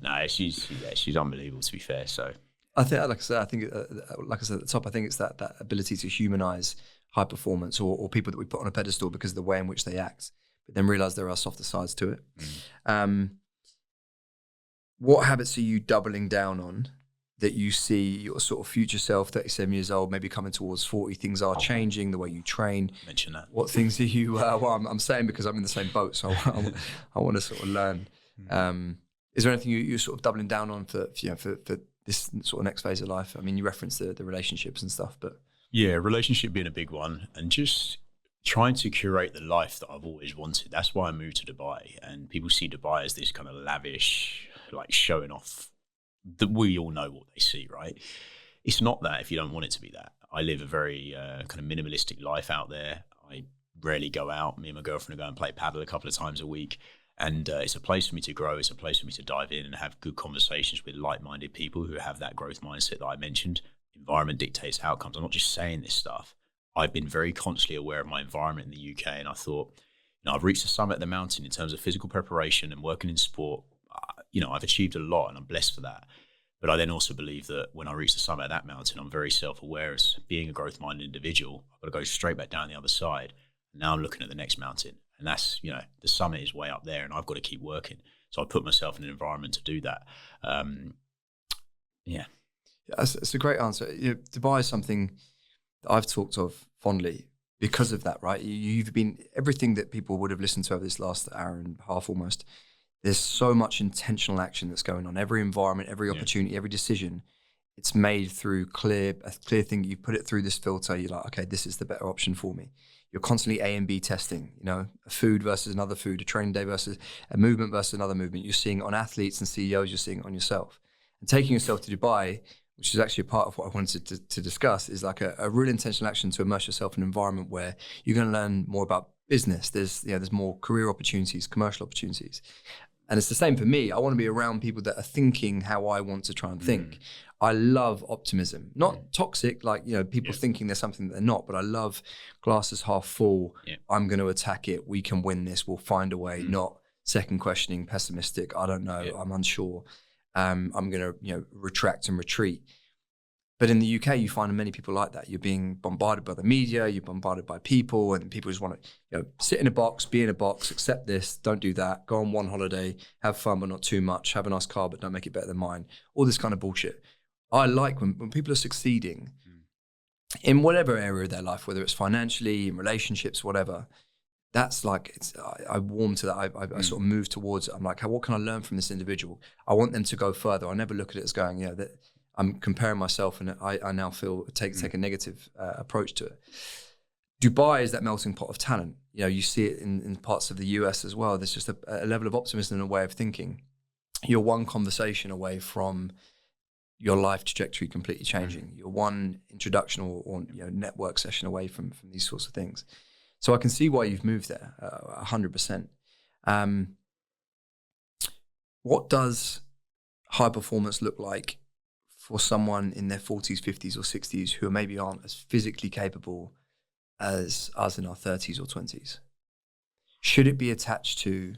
No, she's unbelievable, to be fair. So I think, like I said at the top, I think it's that ability to humanize high performance or people that we put on a pedestal because of the way in which they act, but then realize there are softer sides to it. What habits are you doubling down on that you see your sort of future self, 37 years old, maybe coming towards 40, things are changing, the way you train? Mention that. What things are you, I'm saying because I'm in the same boat, so I want to sort of learn. Is there anything you're sort of doubling down on for this sort of next phase of life? I mean, you referenced the relationships and stuff, but. Yeah, relationship being a big one, and just trying to curate the life that I've always wanted. That's why I moved to Dubai, and people see Dubai as this kind of lavish, like showing off. That we all know what they see, right? It's not that if you don't want it to be that. I live a very kind of minimalistic life out there. I rarely go out. Me and my girlfriend go and play paddle a couple of times a week. And it's a place for me to grow. It's a place for me to dive in and have good conversations with like-minded people who have that growth mindset that I mentioned. Environment dictates outcomes. I'm not just saying this stuff. I've been very consciously aware of my environment in the UK, and I thought, I've reached the summit of the mountain in terms of physical preparation and working in sport. I've achieved a lot, and I'm blessed for that. But I then also believe that when I reach the summit of that mountain, I'm very self-aware as being a growth-minded individual. I've got to go straight back down the other side. Now I'm looking at the next mountain, and that's, the summit is way up there, and I've got to keep working. So I put myself in an environment to do that. Yeah. It's a great answer. Dubai is something that I've talked of fondly because of that, right? You've been everything that people would have listened to over this last hour and a half almost. There's so much intentional action that's going on. Every environment, every opportunity, every decision, it's made through a clear thing. You put it through this filter. You're like, okay, this is the better option for me. You're constantly A and B testing, a food versus another food, a training day versus a movement versus another movement. You're seeing it on athletes and CEOs, you're seeing it on yourself. And taking yourself to Dubai, which is actually a part of what I wanted to discuss, is like a real intentional action to immerse yourself in an environment where you're going to learn more about business. There's more career opportunities, commercial opportunities. And it's the same for me. I want to be around people that are thinking how I want to try and think. I love optimism, not toxic, like, people thinking there's something that they're not, but I love glasses half full. I'm going to attack it. We can win this. We'll find a way, not second questioning, pessimistic. I don't know. I'm unsure. I'm going to, retract and retreat. But in the UK, you find many people like that. You're being bombarded by the media, you're bombarded by people, and people just want to sit in a box, be in a box, accept this, don't do that, go on one holiday, have fun but not too much, have a nice car but don't make it better than mine, all this kind of bullshit. I like when people are succeeding, in whatever area of their life, whether it's financially, in relationships, whatever. That's like, I warm to that. I sort of move towards it. I'm like, what can I learn from this individual? I want them to go further. I never look at it as going, that I'm comparing myself, and I now feel take a negative approach to it. Dubai is that melting pot of talent. You see it in parts of the US as well. There's just a level of optimism and a way of thinking. You're one conversation away from your life trajectory completely changing. You're one introduction or network session away from these sorts of things. So I can see why you've moved there, 100%. What does high performance look like for someone in their 40s, 50s, or 60s who maybe aren't as physically capable as us in our 30s or 20s? Should it be attached to,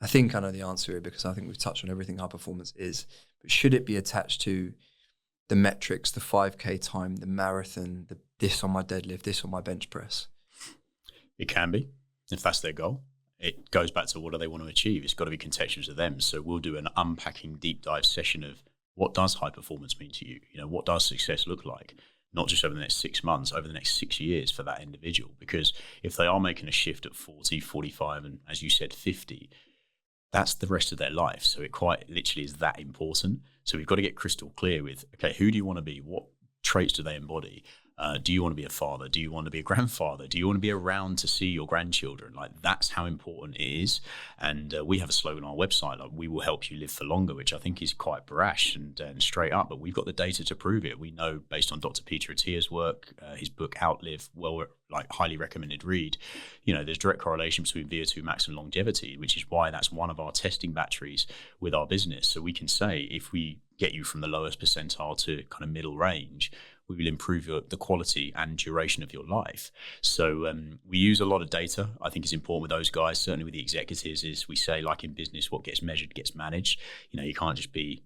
I think I know the answer here because I think we've touched on everything high performance is, but should it be attached to the metrics, the 5K time, the marathon, this on my deadlift, this on my bench press? It can be, if that's their goal. It goes back to what do they want to achieve. It's got to be contextual to them. So we'll do an unpacking deep dive session of what does high performance mean to you? What does success look like? Not just over the next 6 months, over the next 6 years for that individual. Because if they are making a shift at 40, 45, and as you said, 50, that's the rest of their life. So it quite literally is that important. So we've got to get crystal clear with, okay, who do you want to be? What traits do they embody? Do you want to be a father? Do you want to be a grandfather? Do you want to be around to see your grandchildren? Like, that's how important it is. And we have a slogan on our website, like, we will help you live for longer, which I think is quite brash and straight up, but we've got the data to prove it. We know based on Dr. Peter Attia's work, his book Outlive, highly recommended read, there's direct correlation between VO2 max and longevity, which is why that's one of our testing batteries with our business. So we can say, if we get you from the lowest percentile to kind of middle range, we will improve the quality and duration of your life. So we use a lot of data. I think it's important with those guys, certainly with the executives, is we say, like in business, what gets measured gets managed. You can't just be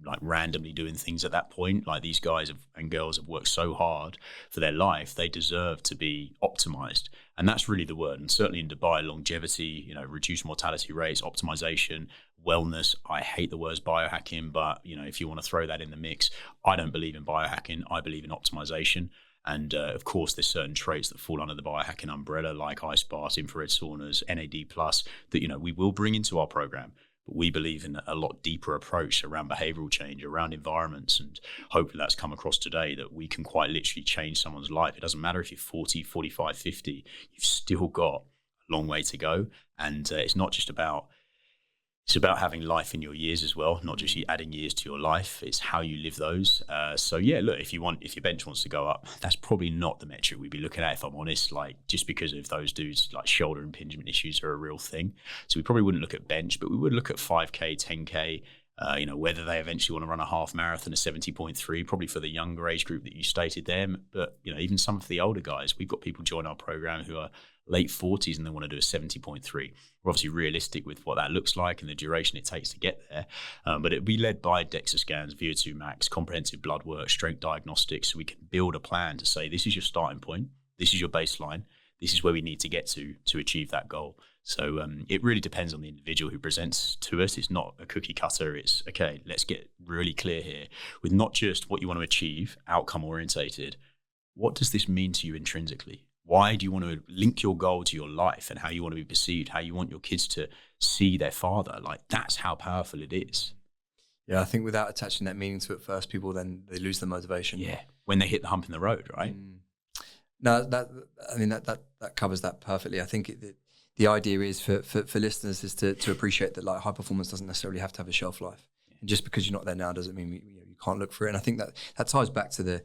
like randomly doing things at that point. Like, these guys and girls have worked so hard for their life, they deserve to be optimized. And that's really the word. And certainly in Dubai, longevity, reduced mortality rates, optimization, wellness. I hate the words biohacking, but if you want to throw that in the mix, I don't believe in biohacking. I believe in optimization. And of course, there's certain traits that fall under the biohacking umbrella, like ice baths, infrared saunas, NAD+, that we will bring into our program. But we believe in a lot deeper approach around behavioral change, around environments. And hopefully that's come across today, that we can quite literally change someone's life. It doesn't matter if you're 40, 45, 50, you've still got a long way to go. And it's not just about, it's about having life in your years as well, not just you adding years to your life. It's how you live those. So yeah, look, if your bench wants to go up, that's probably not the metric we'd be looking at, if I'm honest, like, just because of those dudes, like, shoulder impingement issues are a real thing. So we probably wouldn't look at bench, but we would look at 5K, 10K, whether they eventually want to run a half marathon, a 70.3, probably for the younger age group that you stated there. But, even some of the older guys, we've got people join our program who are late 40s and they want to do a 70.3. We're obviously realistic with what that looks like and the duration it takes to get there. But it'll be led by DEXA scans, VO2 max, comprehensive blood work, strength diagnostics. So we can build a plan to say, this is your starting point, this is your baseline, this is where we need to get to achieve that goal. So it really depends on the individual who presents to us. It's not a cookie cutter. It's, okay, let's get really clear here with not just what you want to achieve, outcome orientated. What does this mean to you intrinsically? Why do you want to link your goal to your life and how you want to be perceived, how you want your kids to see their father? Like, that's how powerful it is. Yeah, I think without attaching that meaning to it first, people then they lose the motivation. Yeah, when they hit the hump in the road, right? No, that covers that perfectly. I think the idea is for listeners is to appreciate that, like, high performance doesn't necessarily have to have a shelf life. And just because you're not there now doesn't mean you can't look for it. And I think that ties back to the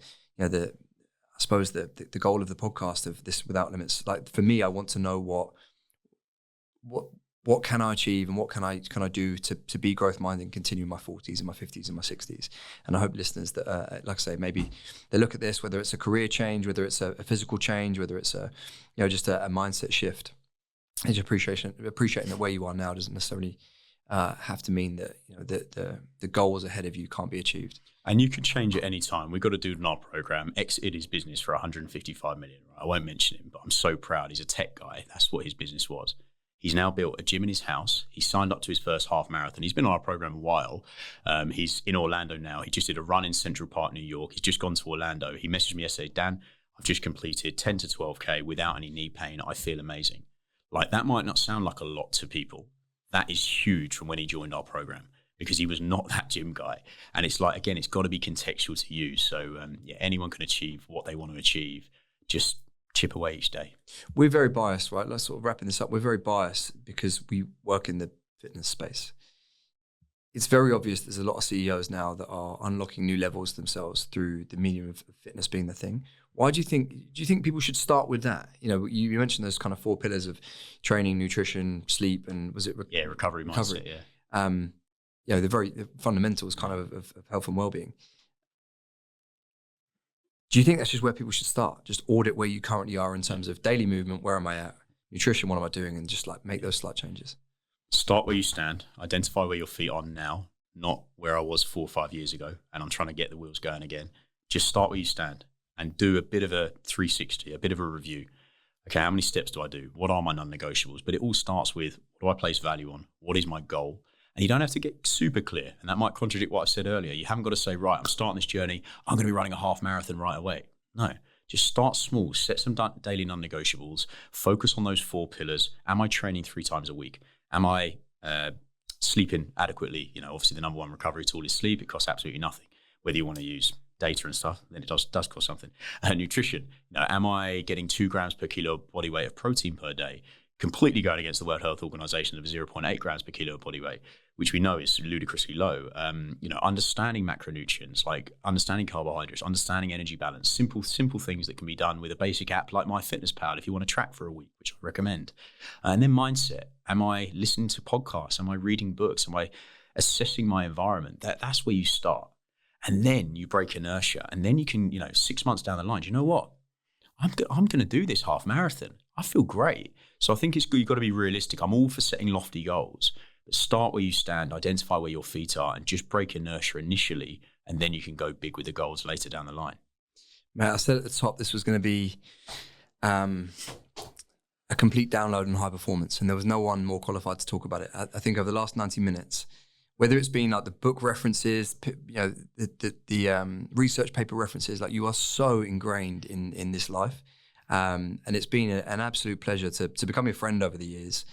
I suppose the goal of the podcast of this Without Limits. Like, for me, I want to know what can I achieve and what can I do to be growth minded and continue in my 40s and my 50s and my 60s. And I hope listeners that, like I say, maybe they look at this, whether it's a career change, whether it's a physical change, whether it's just a mindset shift. And appreciating that where you are now doesn't necessarily have to mean that the goals ahead of you can't be achieved. And you can change at any time. We've got a dude in our program, exited his business for 155 million. Right? I won't mention him, but I'm so proud. He's a tech guy. That's what his business was. He's now built a gym in his house. He signed up to his first half marathon. He's been on our program a while. He's in Orlando now. He just did a run in Central Park, New York. He's just gone to Orlando. He messaged me yesterday, Dan, I've just completed 10 to 12K without any knee pain. I feel amazing. Like, that might not sound like a lot to people. That is huge from when he joined our program, because he was not that gym guy. And it's like, again, it's got to be contextual to you. So anyone can achieve what they want to achieve. Just chip away each day. We're very biased, right? Let's sort of wrapping this up. We're very biased because we work in the fitness space. It's very obvious there's a lot of CEOs now that are unlocking new levels themselves through the medium of fitness being the thing. Why do you think people should start with that? You know, you mentioned those kind of 4 pillars of training, nutrition, sleep, and was it recovery mindset, the fundamentals kind of health and well-being. Do you think that's just where people should start? Just audit where you currently are in terms of daily movement, where am I at? Nutrition, what am I doing? And just like make those slight changes. Start where you stand. Identify where your feet are now, not where I was 4 or 5 years ago, and I'm trying to get the wheels going again. Just start where you stand and do a bit of a 360, a bit of a review. Okay, how many steps do I do? What are my non-negotiables? But it all starts with, what do I place value on? What is my goal? And you don't have to get super clear. And that might contradict what I said earlier. You haven't got to say, right, I'm starting this journey. I'm going to be running a half marathon right away. No, just start small. Set some daily non-negotiables. Focus on those 4 pillars. Am I training 3 times a week? Am I sleeping adequately? You know, obviously the number 1 recovery tool is sleep. It costs absolutely nothing. Whether you want to use data and stuff, then it does cost something. Nutrition. You know, am I getting 2 grams per kilo body weight of protein per day? Completely going against the World Health Organization of 0.8 grams per kilo of body weight, which we know is ludicrously low. Understanding macronutrients, like understanding carbohydrates, understanding energy balance, simple things that can be done with a basic app like MyFitnessPal if you want to track for a week, which I recommend. And then mindset. Am I listening to podcasts? Am I reading books? Am I assessing my environment? That's where you start. And then you break inertia. And then you can, 6 months down the line, do you know what? I'm going to do this half marathon. I feel great. So I think you've got to be realistic. I'm all for setting lofty goals, but start where you stand, identify where your feet are, and just break inertia initially, and then you can go big with the goals later down the line. Matt, I said at the top this was going to be a complete download on high performance, and there was no one more qualified to talk about it. I think over the last 90 minutes, whether it's been like the book references, the research paper references, like you are so ingrained in this life. And it's been an absolute pleasure to become your friend over the years,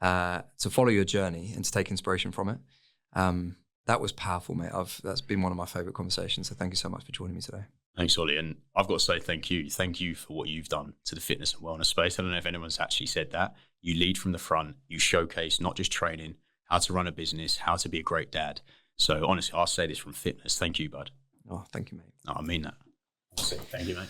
to follow your journey and to take inspiration from it. That was powerful, mate. That's been one of my favorite conversations. So thank you so much for joining me today. Thanks, Ollie. And I've got to say thank you. Thank you for what you've done to the fitness and wellness space. I don't know if anyone's actually said that. You lead from the front. You showcase not just training, how to run a business, how to be a great dad. So honestly, I'll say this from fitness. Thank you, bud. Oh, thank you, mate. No, I mean that. Thank you, mate.